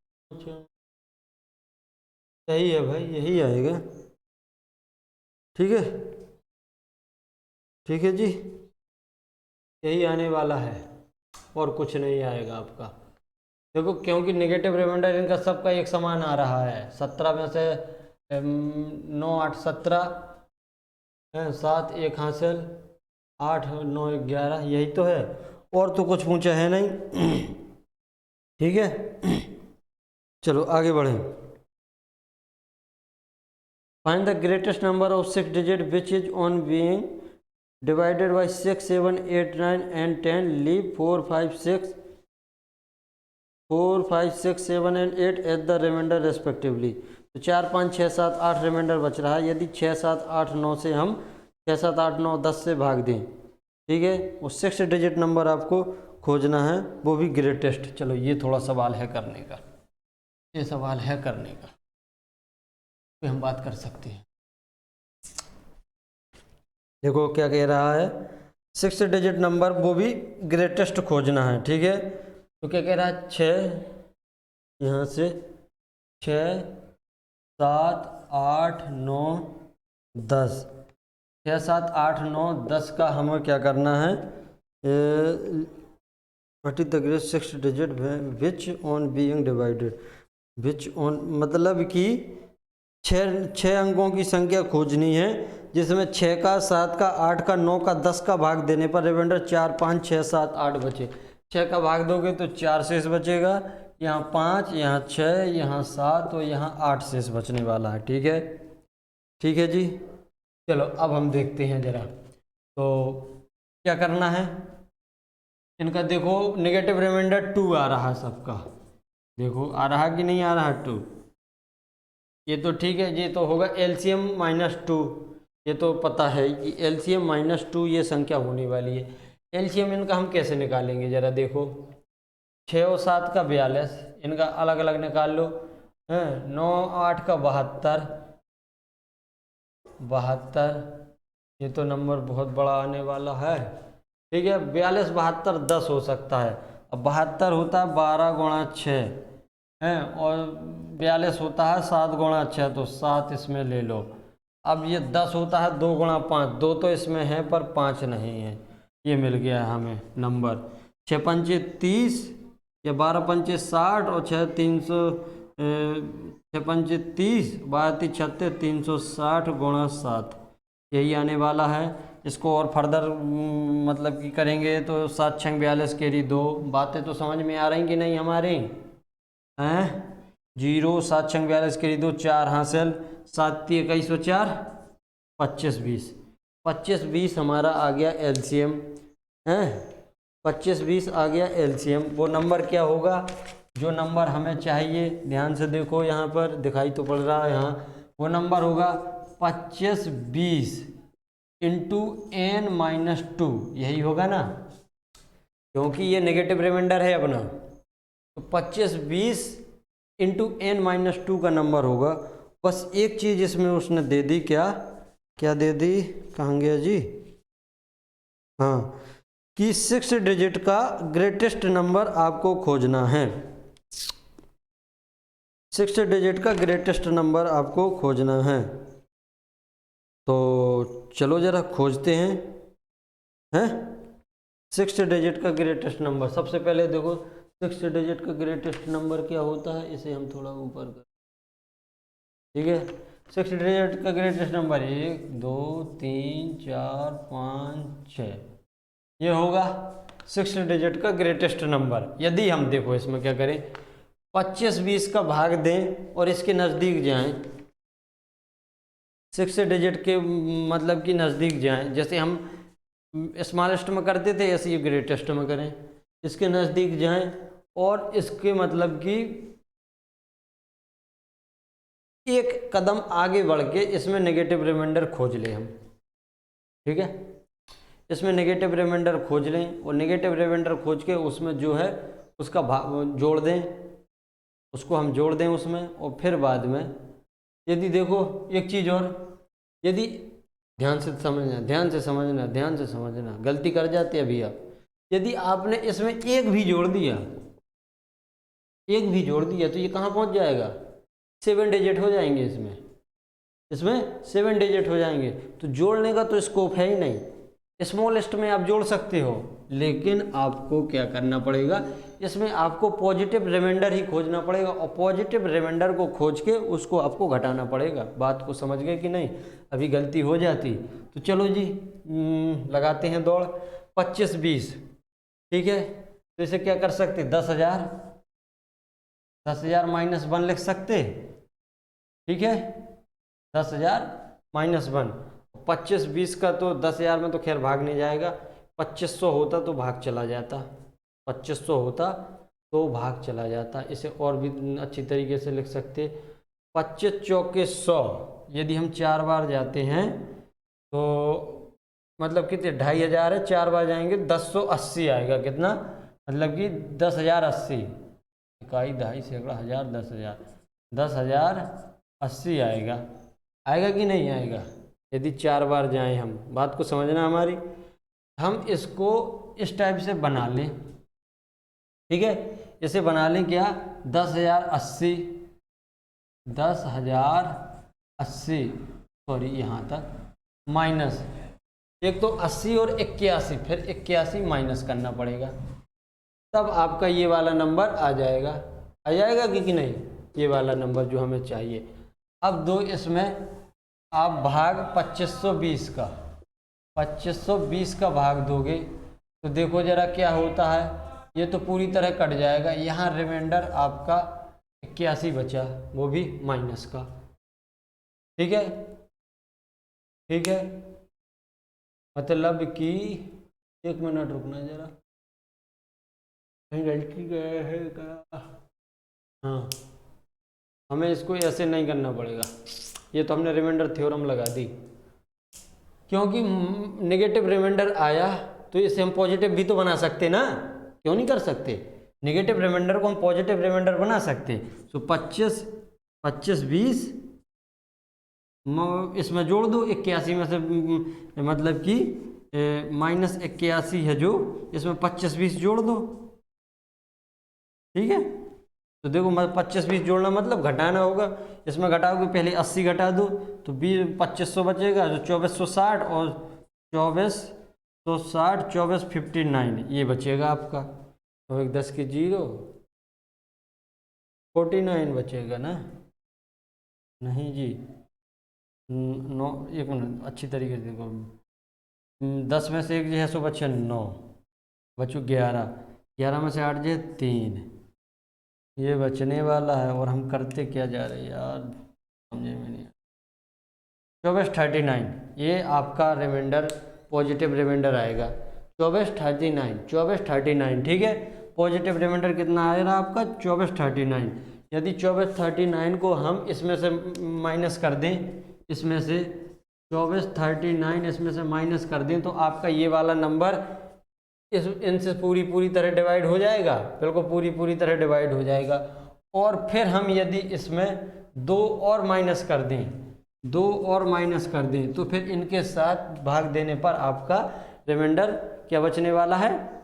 सही है भाई, यही आएगा। ठीक है, ठीक है जी, यही आने वाला है और कुछ नहीं आएगा आपका। देखो क्योंकि नेगेटिव रिमाइंडर इनका सबका एक समान आ रहा है। 17 में से 9 8 17 है, 7 1 हासिल, 8 9 11, यही तो है, और तो कुछ पूछा है नहीं। ठीक है, चलो आगे बढ़ें। Find the greatest number of 6 digit which is on being divided by 6 7 8 9 and 10 leave 4 5 6 4 5 6 7 and 8 at the remainder respectively. तो 4 5 6 7 8 रिमाइंडर बच रहा है। यदि 6 7 8 9 से हम 6 7 8 9 10 से भाग दें, ठीक है, वो 6 डिजिट नंबर आपको खोजना है, वो भी ग्रेटेस्ट। चलो ये थोड़ा सवाल है करने का, ये सवाल है करने का, तो हम बात कर सकते हैं। देखो क्या कह रहा है, 6 डिजिट नंबर वो भी ग्रेटेस्ट खोजना है। ठीक है, तो क्या कह रहा है, 6 यहाँ से 6 7 8 9 10 6 7 8 9 10 का हमें क्या करना है, what is the great 6 digit which on being divided, which on मतलब कि छः अंकों की संख्या खोजनी है जिसमें 6 का 7 का 8 का 9 का 10 का भाग देने पर रिमाइंडर 4 5 6 7 8 बचे। 6 का भाग दोगे तो 4 शेष बचेगा, यहाँ 5 यहाँ 6 यहाँ 7 और यहाँ 8 शेष बचने वाला है। ठीक है जी। चलो अब हम देखते हैं ज़रा, तो क्या करना है इनका। देखो नेगेटिव रिमाइंडर 2 आ रहा है सबका, देखो आ रहा कि नहीं आ रहा 2, ये तो ठीक है, ये तो होगा एलसीएम -2, ये तो पता है कि एलसीएम -2 ये संख्या होने वाली है। एलसीएम इनका हम कैसे निकालेंगे ज़रा देखो, 6 और 7 का 42, इनका अलग अलग निकाल लो, हैं 9 8 का 72, ये तो नंबर बहुत बड़ा आने वाला है। ठीक है, 42 72 10 हो सकता है। अब 72 होता है 12 गुणा 6 हैं, और 42 होता है 7 गुणा 6, तो 7 इसमें ले लो। अब ये 10 होता है 2 गुणा 5, 2 तो इसमें है पर 5 नहीं है, ये मिल गया हमें नंबर 6 पंचे 30 या 12 पंचे 60 और 6 300 6 पंचे 30 12 36 360 गुणा 7, यही आने वाला है। इसको और फर्दर मतलब कि करेंगे तो 7 6 42 केरी 2, बातें तो समझ में आ रही कि नहीं हमारी हैं। 0 7 6 42 केरी 2 4 हासिल, 7 21 4 25 20, 25 20 हमारा आ गया एलसीएम हैं, 25 20 आ गया एलसीएम। वो नंबर क्या होगा जो नंबर हमें चाहिए, ध्यान से देखो यहाँ पर दिखाई तो पड़ रहा है यहाँ, वो नंबर होगा 25 20 इंटू n-2, यही होगा ना, क्योंकि ये नेगेटिव रिमाइंडर है अपना, तो 25 20 इंटू n-2 का नंबर होगा। बस एक चीज़ इसमें उसने दे दी, क्या दे दी, कहाँ गया जी, हाँ, कि 6 डिजिट का ग्रेटेस्ट नंबर आपको खोजना है, 6 डिजिट का ग्रेटेस्ट नंबर आपको खोजना है। तो चलो ज़रा खोजते हैं 6 डिजिट का ग्रेटेस्ट नंबर। सबसे पहले देखो 6 डिजिट का ग्रेटेस्ट नंबर क्या होता है, इसे हम थोड़ा ऊपर कर, ठीक है। 6 डिजिट का ग्रेटेस्ट नंबर 1 2 3 4 5 6, ये होगा 6 डिजिट का ग्रेटेस्ट नंबर। यदि हम देखो इसमें क्या करें, 25 20 का भाग दें और इसके नज़दीक जाएं, 6 डिजिट के मतलब कि नज़दीक जाएं, जैसे हम स्मॉलेस्ट में करते थे ऐसे ये ग्रेटेस्ट में करें, इसके नज़दीक जाएं और इसके मतलब कि एक कदम आगे बढ़ के इसमें नेगेटिव रिमाइंडर खोज लें हम, ठीक है। इसमें नेगेटिव रिमाइंडर खोज लें और नेगेटिव रिमाइंडर खोज के उसमें जो है उसका जोड़ दें, उसको हम जोड़ दें उसमें, और फिर बाद में यदि देखो एक चीज़ और, यदि ध्यान से समझना, गलती कर जाते अभी आप, यदि आपने इसमें एक भी जोड़ दिया तो ये कहाँ पहुँच जाएगा, 7 डिजिट हो जाएंगे इसमें 7 डिजिट हो जाएंगे। तो जोड़ने का तो स्कोप है ही नहीं, स्मॉलेस्ट में आप जोड़ सकते हो, लेकिन आपको क्या करना पड़ेगा, इसमें आपको पॉजिटिव रिमाइंडर ही खोजना पड़ेगा, और पॉजिटिव रिमाइंडर को खोज के उसको आपको घटाना पड़ेगा। बात को समझ गए कि नहीं, अभी गलती हो जाती तो चलो जी लगाते हैं दौड़। 25 20, ठीक है, तो इसे क्या कर सकते, 10,000 -1 लिख सकते, ठीक है, 10,000 -1। 25 20 का तो 10,000 में तो खैर भाग नहीं जाएगा, 2500 होता तो भाग चला जाता, 2500 होता तो भाग चला जाता। इसे और भी अच्छी तरीके से लिख सकते, 25 चौके 100, यदि हम 4 बार जाते हैं तो मतलब कितने 2,500 है, 4 बार जाएंगे 1080 आएगा, कितना मतलब कि 10,080, इकाई दहाई सैकड़ा हज़ार 10,000, 10,080 आएगा कि नहीं आएगा, यदि 4 बार जाएं हम। बात को समझना हमारी, हम इसको इस टाइप से बना लें, ठीक है, इसे बना लें क्या, 10,080 सॉरी यहाँ तक माइनस, एक तो 80 और 81, फिर 81 माइनस करना पड़ेगा, तब आपका ये वाला नंबर आ जाएगा। आ जाएगा कि नहीं, ये वाला नंबर जो हमें चाहिए। अब दो इसमें आप भाग 2520 का, 2520 का भाग दोगे तो देखो जरा क्या होता है। ये तो पूरी तरह कट जाएगा, यहाँ रिमाइंडर आपका 81 बचा, वो भी माइनस का। ठीक है, ठीक है, मतलब कि 1 मिनट रुकना जरा, कहीं गलती है क्या। हाँ, हमें इसको ऐसे नहीं करना पड़ेगा, ये तो हमने रिमाइंडर थ्योरम लगा दी, क्योंकि नेगेटिव रिमाइंडर आया तो इसे हम पॉजिटिव भी तो बना सकते ना, क्यों नहीं कर सकते। नेगेटिव रिमाइंडर को हम पॉजिटिव रिमाइंडर बना सकते। तो 25 20 इसमें जोड़ दो, 81 में से मतलब कि -81 है जो, इसमें 25 20 जोड़ दो। ठीक है, तो देखो 25 20 जोड़ना मतलब घटाना होगा, इसमें घटाओगे पहले 80 घटा दो तो 2500 बचेगा, जो 2460 और 2460 2459 ये बचेगा आपका। तो एक 10 की 0 49 बचेगा ना, नहीं जी, 9, 1 मिनट अच्छी तरीके से देखो, 10 में से 1 जो है सो बचे 9, बचो 11, 11 में से 8 जो है 3, ये बचने वाला है। और हम करते क्या जा रहे हैं यार, समझे में नहीं। 2439 ये आपका रिमाइंडर, पॉजिटिव रिमाइंडर आएगा 2439। ठीक है, पॉजिटिव रिमाइंडर कितना आएगा आपका 2439। यदि 2439 को हम इसमें से माइनस कर दें, इसमें से 2439 इसमें से माइनस कर दें तो आपका ये वाला नंबर इनसे पूरी तरह डिवाइड हो जाएगा, बिल्कुल पूरी तरह डिवाइड हो जाएगा। और फिर हम यदि इसमें 2 और माइनस कर दें तो फिर इनके साथ भाग देने पर आपका रिमाइंडर क्या बचने वाला है,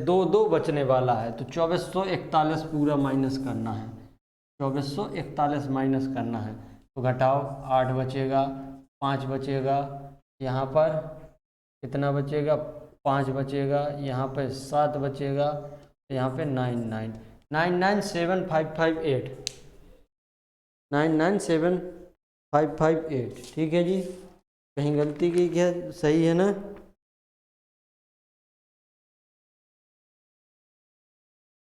2 बचने वाला है। तो 2441 पूरा माइनस करना है, 2441 माइनस करना है। तो घटाओ, 8 बचेगा, 5 बचेगा, यहाँ पर कितना बचेगा, 5 बचेगा, यहाँ पे 7 बचेगा, यहाँ पे 99758 99758। ठीक है जी, कहीं गलती की क्या, सही है ना।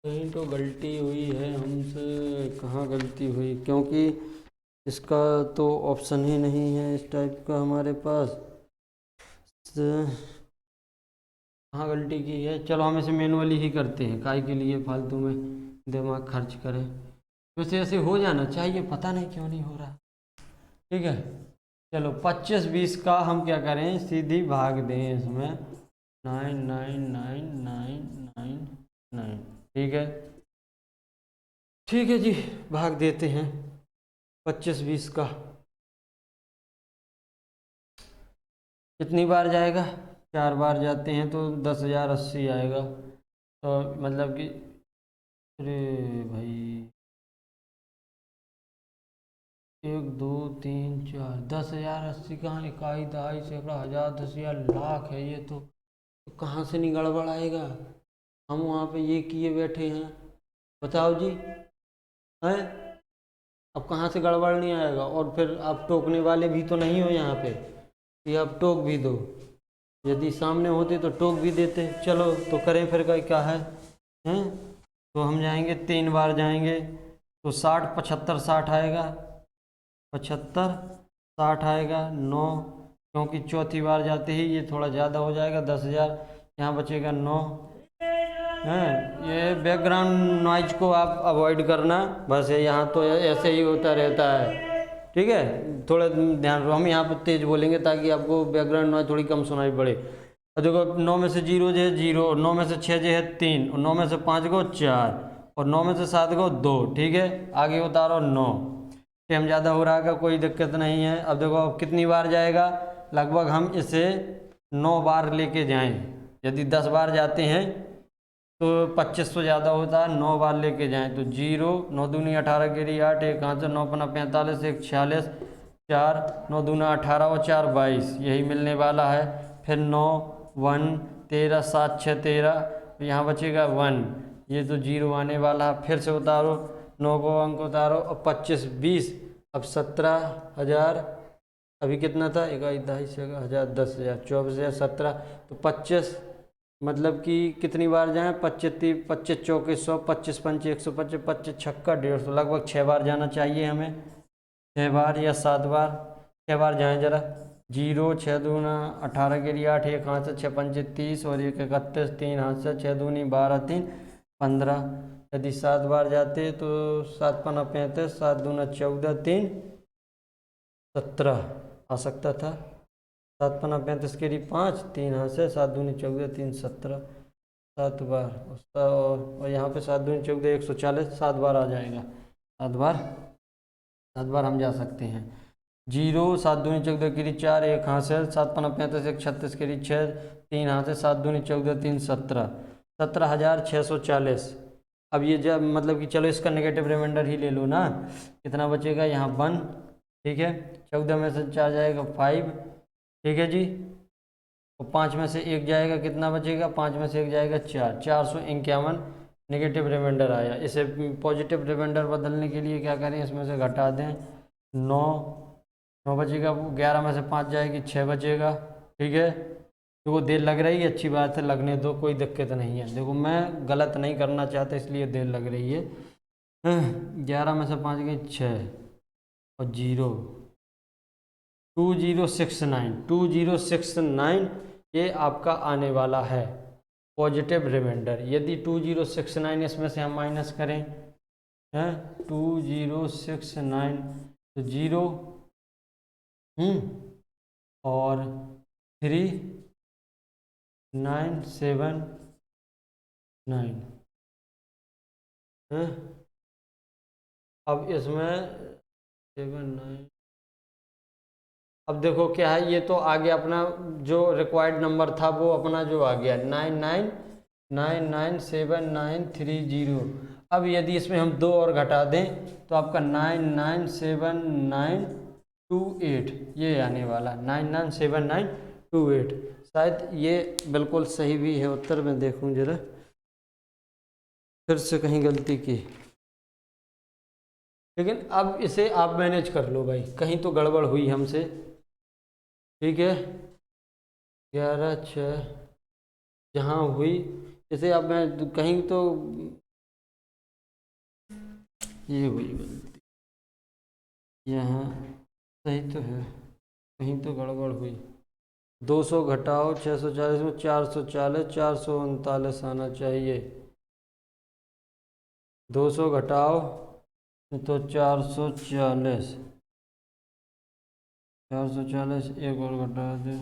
कहीं तो गलती हुई है हमसे, कहाँ गलती हुई, क्योंकि इसका तो ऑप्शन ही नहीं है इस टाइप का हमारे पास, कहाँ गलती की है। चलो हम इसे मैनुअली ही करते हैं, काहे के लिए फालतू में दिमाग खर्च करें। वैसे ऐसे हो जाना चाहिए, पता नहीं क्यों नहीं हो रहा। ठीक है, चलो 25 20 का हम क्या करें, सीधी भाग दें इसमें 99999। ठीक है, ठीक है जी, भाग देते हैं 25 20 का। कितनी बार जाएगा, 4 बार जाते हैं तो 10,080 आएगा। तो मतलब कि अरे भाई 1 2 3 4 10,080 कहाँ, इकाई दहाई सैकड़ा हज़ार 10,000 लाख है ये तो कहाँ से नहीं गड़बड़ आएगा। हम वहाँ पे ये किए बैठे हैं, बताओ जी, हैं, अब कहाँ से गड़बड़ नहीं आएगा। और फिर आप टोकने वाले भी तो नहीं हो यहाँ पे कि आप टोक भी दो, यदि सामने होते तो टोक भी देते। चलो तो करें फिर, क्या है, हैं, तो हम जाएंगे 3 बार जाएंगे तो 60 75 60 आएगा, 75 60 आएगा 9, क्योंकि चौथी बार जाते ही ये थोड़ा ज़्यादा हो जाएगा 10,000, यहाँ बचेगा 9 हैं। ये बैकग्राउंड नॉइज को आप अवॉइड करना, बस यहाँ तो ऐसे ही होता रहता है। ठीक है, थोड़ा ध्यान रखो, हम यहाँ पर तेज़ बोलेंगे ताकि आपको बैकग्राउंड नॉइज थोड़ी कम सुनाई पड़े। देखो 9 में से 0 जो है 0, 9 में से 6 जो है 3, और 9 में से 5 को 4, और 9 में से 7 को 2। ठीक है, आगे उतारो 9, टाइम ज़्यादा हो रहा है, कोई दिक्कत नहीं है। अब देखो अब कितनी बार जाएगा, लगभग हम इसे 9 बार लेके जाएं। यदि 10 बार जाते हैं तो 2500 ज़्यादा होता है, 9 बार लेके जाएं तो 0, 9 दूनी 18 के लिए 8, 1 5 9 5 45 1 46 4, 9 दूना 18 और 4 22, यही मिलने वाला है। फिर 9 1 13, 7 6 13, यहाँ बचेगा 1, ये तो 0 आने वाला है। फिर से उतारो, 9 को अंक उतारो और 25 20, अब 17,000, अभी कितना था, 21,000 10,000 24,000 17, तो 25, मतलब कि कितनी बार जाएं, 25 25 चौके 100, 25 पंचे 125, 25 छक्का 150, लगभग 6 बार जाना चाहिए हमें, 6 बार या 7 बार, 6 बार जाएं जरा। 0 6 दूना 18 के लिए 8, एक हाथ से 6 पंचे 30 और 1 31, 3 हाथ से 6 दूनी 12 3 15, यदि 7 बार जाते तो 7 पना 35, 7 दूना 14 3 17 आ सकता था। 7 पना 35 के लिए 5, 3 हाथ से 7 दूनी 14 3 17, 7 बार उसका, और यहाँ पे 7 दूनी 14 140, 7 बार आ जाएगा, 7 बार हम जा सकते हैं। 0 7 दूनी 14 के लिए 4, एक हाथ से 7 पना 35 1 36 के लिए 6, 3 हाथ से 7 दूनी 14 3 17, 17,640। अब ये जब मतलब कि चलो इसका नेगेटिव रिमाइंडर ही ले लो ना, कितना बचेगा यहाँ 1, ठीक है, 14 में से 4 जाएगा 5, ठीक है जी, और 5 में से 1 जाएगा, कितना बचेगा, 5 में से 1 जाएगा 4, 451 नेगेटिव रिमाइंडर आया। इसे पॉजिटिव रिमाइंडर बदलने के लिए क्या करें, इसमें से घटा दें, 9 9 बचेगा, 11 में से 5 जाएगी 6 बचेगा, ठीक है। देखो देर लग रही है, अच्छी बात है, लगने दो, कोई दिक्कत नहीं है। देखो मैं गलत नहीं करना चाहता इसलिए देर लग रही है। 11 में से 5 गए 6 और 0, 2069 ये आपका आने वाला है पॉजिटिव रिमाइंडर। यदि 2069 इसमें से हम माइनस करें, हैं 2069, तो 0 और 3979 है। अब इसमें 79, अब देखो क्या है, ये तो आगे अपना जो रिक्वायर्ड नंबर था वो अपना जो आ गया 99997930। अब यदि इसमें हम 2 और घटा दें तो आपका 997928 ये आने वाला, 997928। शायद ये बिल्कुल सही भी है उत्तर, में देखूं जरा, फिर से कहीं गलती की, लेकिन अब इसे आप मैनेज कर लो भाई, कहीं तो गड़बड़ हुई हमसे, ठीक है। 11 6 जहाँ हुई, जैसे अब मैं कहीं तो ये हुई गलती, यहाँ सही तो है, कहीं तो गड़बड़ हुई। 200 घटाओ 640 में 440, 439 आना चाहिए। 200 घटाओ तो 440, 440, एक और घटा दे,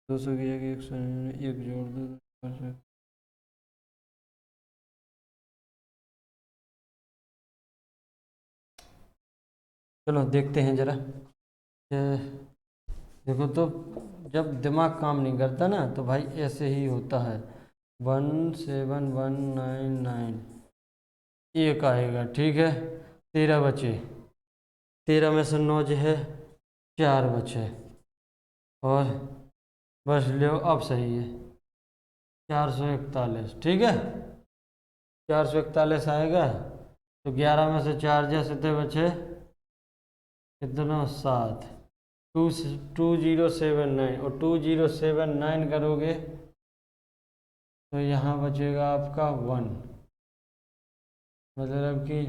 200 की जगह 199, एक जोड़ दो, चलो देखते हैं जरा। देखो तो जब दिमाग काम नहीं करता ना तो भाई ऐसे ही होता है। 17199 एक आएगा, ठीक है। 13 बचे, 13 में से 9 जो है 4 बचे, और बस लो, अब सही है 441, ठीक है। 441 आएगा, तो 11 में से 4 जैसे थे बचे कितना, 7, 2079, और 2079 करोगे तो यहाँ बचेगा आपका 1, मतलब कि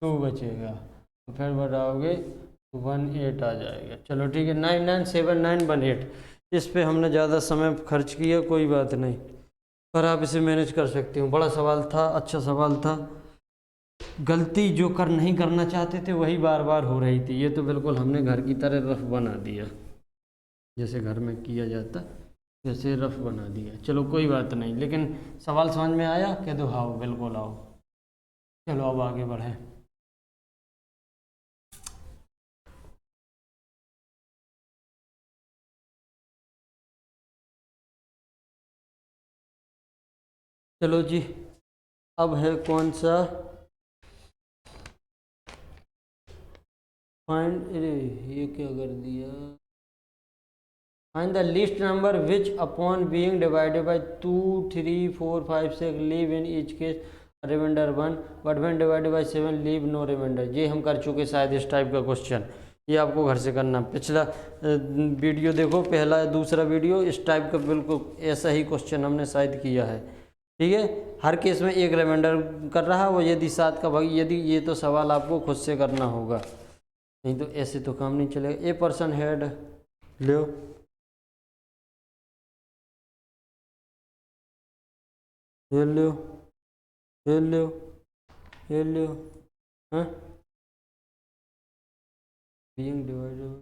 2 बचेगा, तो फिर बढ़ाओगे तो 18 आ जाएगा। चलो ठीक है, 997918। इस पे हमने ज़्यादा समय खर्च किया, कोई बात नहीं, पर आप इसे मैनेज कर सकते हो। बड़ा सवाल था, अच्छा सवाल था। गलती जो नहीं करना चाहते थे वही बार बार हो रही थी। ये तो बिल्कुल हमने घर की तरह रफ बना दिया, जैसे घर में किया जाता वैसे रफ बना दिया। चलो कोई बात नहीं, लेकिन सवाल समझ में आया, कह दो हाँ बिल्कुल आओ। चलो अब आगे बढ़ें। चलो जी, अब है कौन सा, फाइंड, अरे ये क्या कर दिया, find the least number which upon being divided by 2 3 4 5 6 leave in each case remainder 1 but when divided by 7 leave no remainder. ये हम कर चुके शायद इस टाइप का क्वेश्चन, ये आपको घर से करना। पिछला वीडियो देखो, पहला दूसरा वीडियो, इस टाइप का बिल्कुल ऐसा ही क्वेश्चन हमने शायद किया है। ठीक है, हर केस में एक रिमाइंडर कर रहा है वो, यदि 7 का भाग, यदि ये तो सवाल आपको खुद से करना होगा, नहीं तो ऐसे तो काम नहीं चलेगा। A person head low, hello hello hello, हाँ बीइंग डिवाइडेड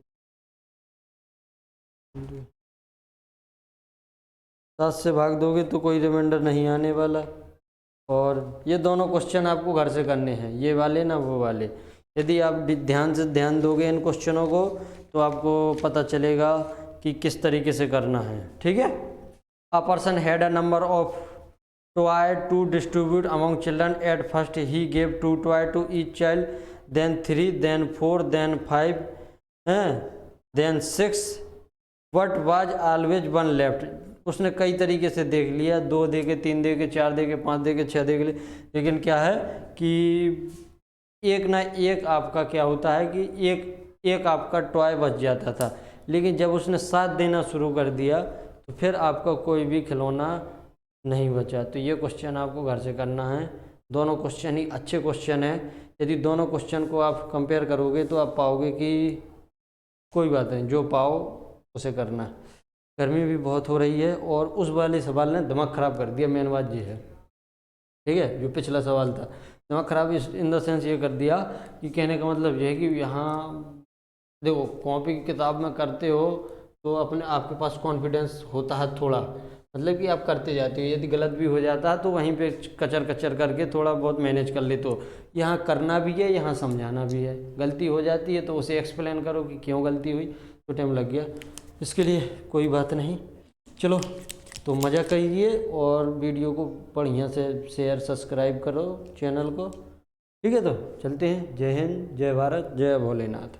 7 से भाग दोगे तो कोई रिमाइंडर नहीं आने वाला। और ये दोनों क्वेश्चन आपको घर से करने हैं, ये वाले ना वो वाले। यदि आप ध्यान से ध्यान दोगे इन क्वेश्चनों को तो आपको पता चलेगा कि किस तरीके से करना है। ठीक है, a person had a number of toy to distribute among children at first he gave 2 toy to each child, then 3, then 4, then 5, then 6, but was always 1 left. उसने कई तरीके से देख लिया, 2 दे के, 3 दे के, 4 दे के, 5 दे के, 6 दे के, लेकिन क्या है कि एक ना एक आपका क्या होता है कि एक आपका टॉय बच जाता था। लेकिन जब उसने 7 देना शुरू कर दिया तो फिर आपका कोई भी खिलौना नहीं बचा। तो ये क्वेश्चन आपको घर से करना है। दोनों क्वेश्चन ही अच्छे क्वेश्चन हैं। यदि दोनों क्वेश्चन को आप कंपेयर करोगे तो आप पाओगे कि कोई बात नहीं, जो पाओ उसे करना है। गर्मी भी बहुत हो रही है और उस वाले सवाल ने दिमाग ख़राब कर दिया, मेन बात ये है। ठीक है, जो पिछला सवाल था दिमाग ख़राब इन द सेंस ये कर दिया कि कहने का मतलब ये है कि यहाँ देखो, कॉपी की किताब में करते हो तो अपने आपके पास कॉन्फिडेंस होता है थोड़ा, मतलब कि आप करते जाते हो, यदि गलत भी हो जाता है तो वहीं पे कचर कचर करके थोड़ा बहुत मैनेज कर ले। तो यहाँ करना भी है, यहाँ समझाना भी है। गलती हो जाती है तो उसे एक्सप्लेन करो कि क्यों गलती हुई, तो टाइम लग गया, इसके लिए कोई बात नहीं। चलो, तो मज़ा करिए और वीडियो को बढ़िया से शेयर सब्सक्राइब करो चैनल को। ठीक है, तो चलते हैं। जय हिंद, जय भारत, जय भोलेनाथ।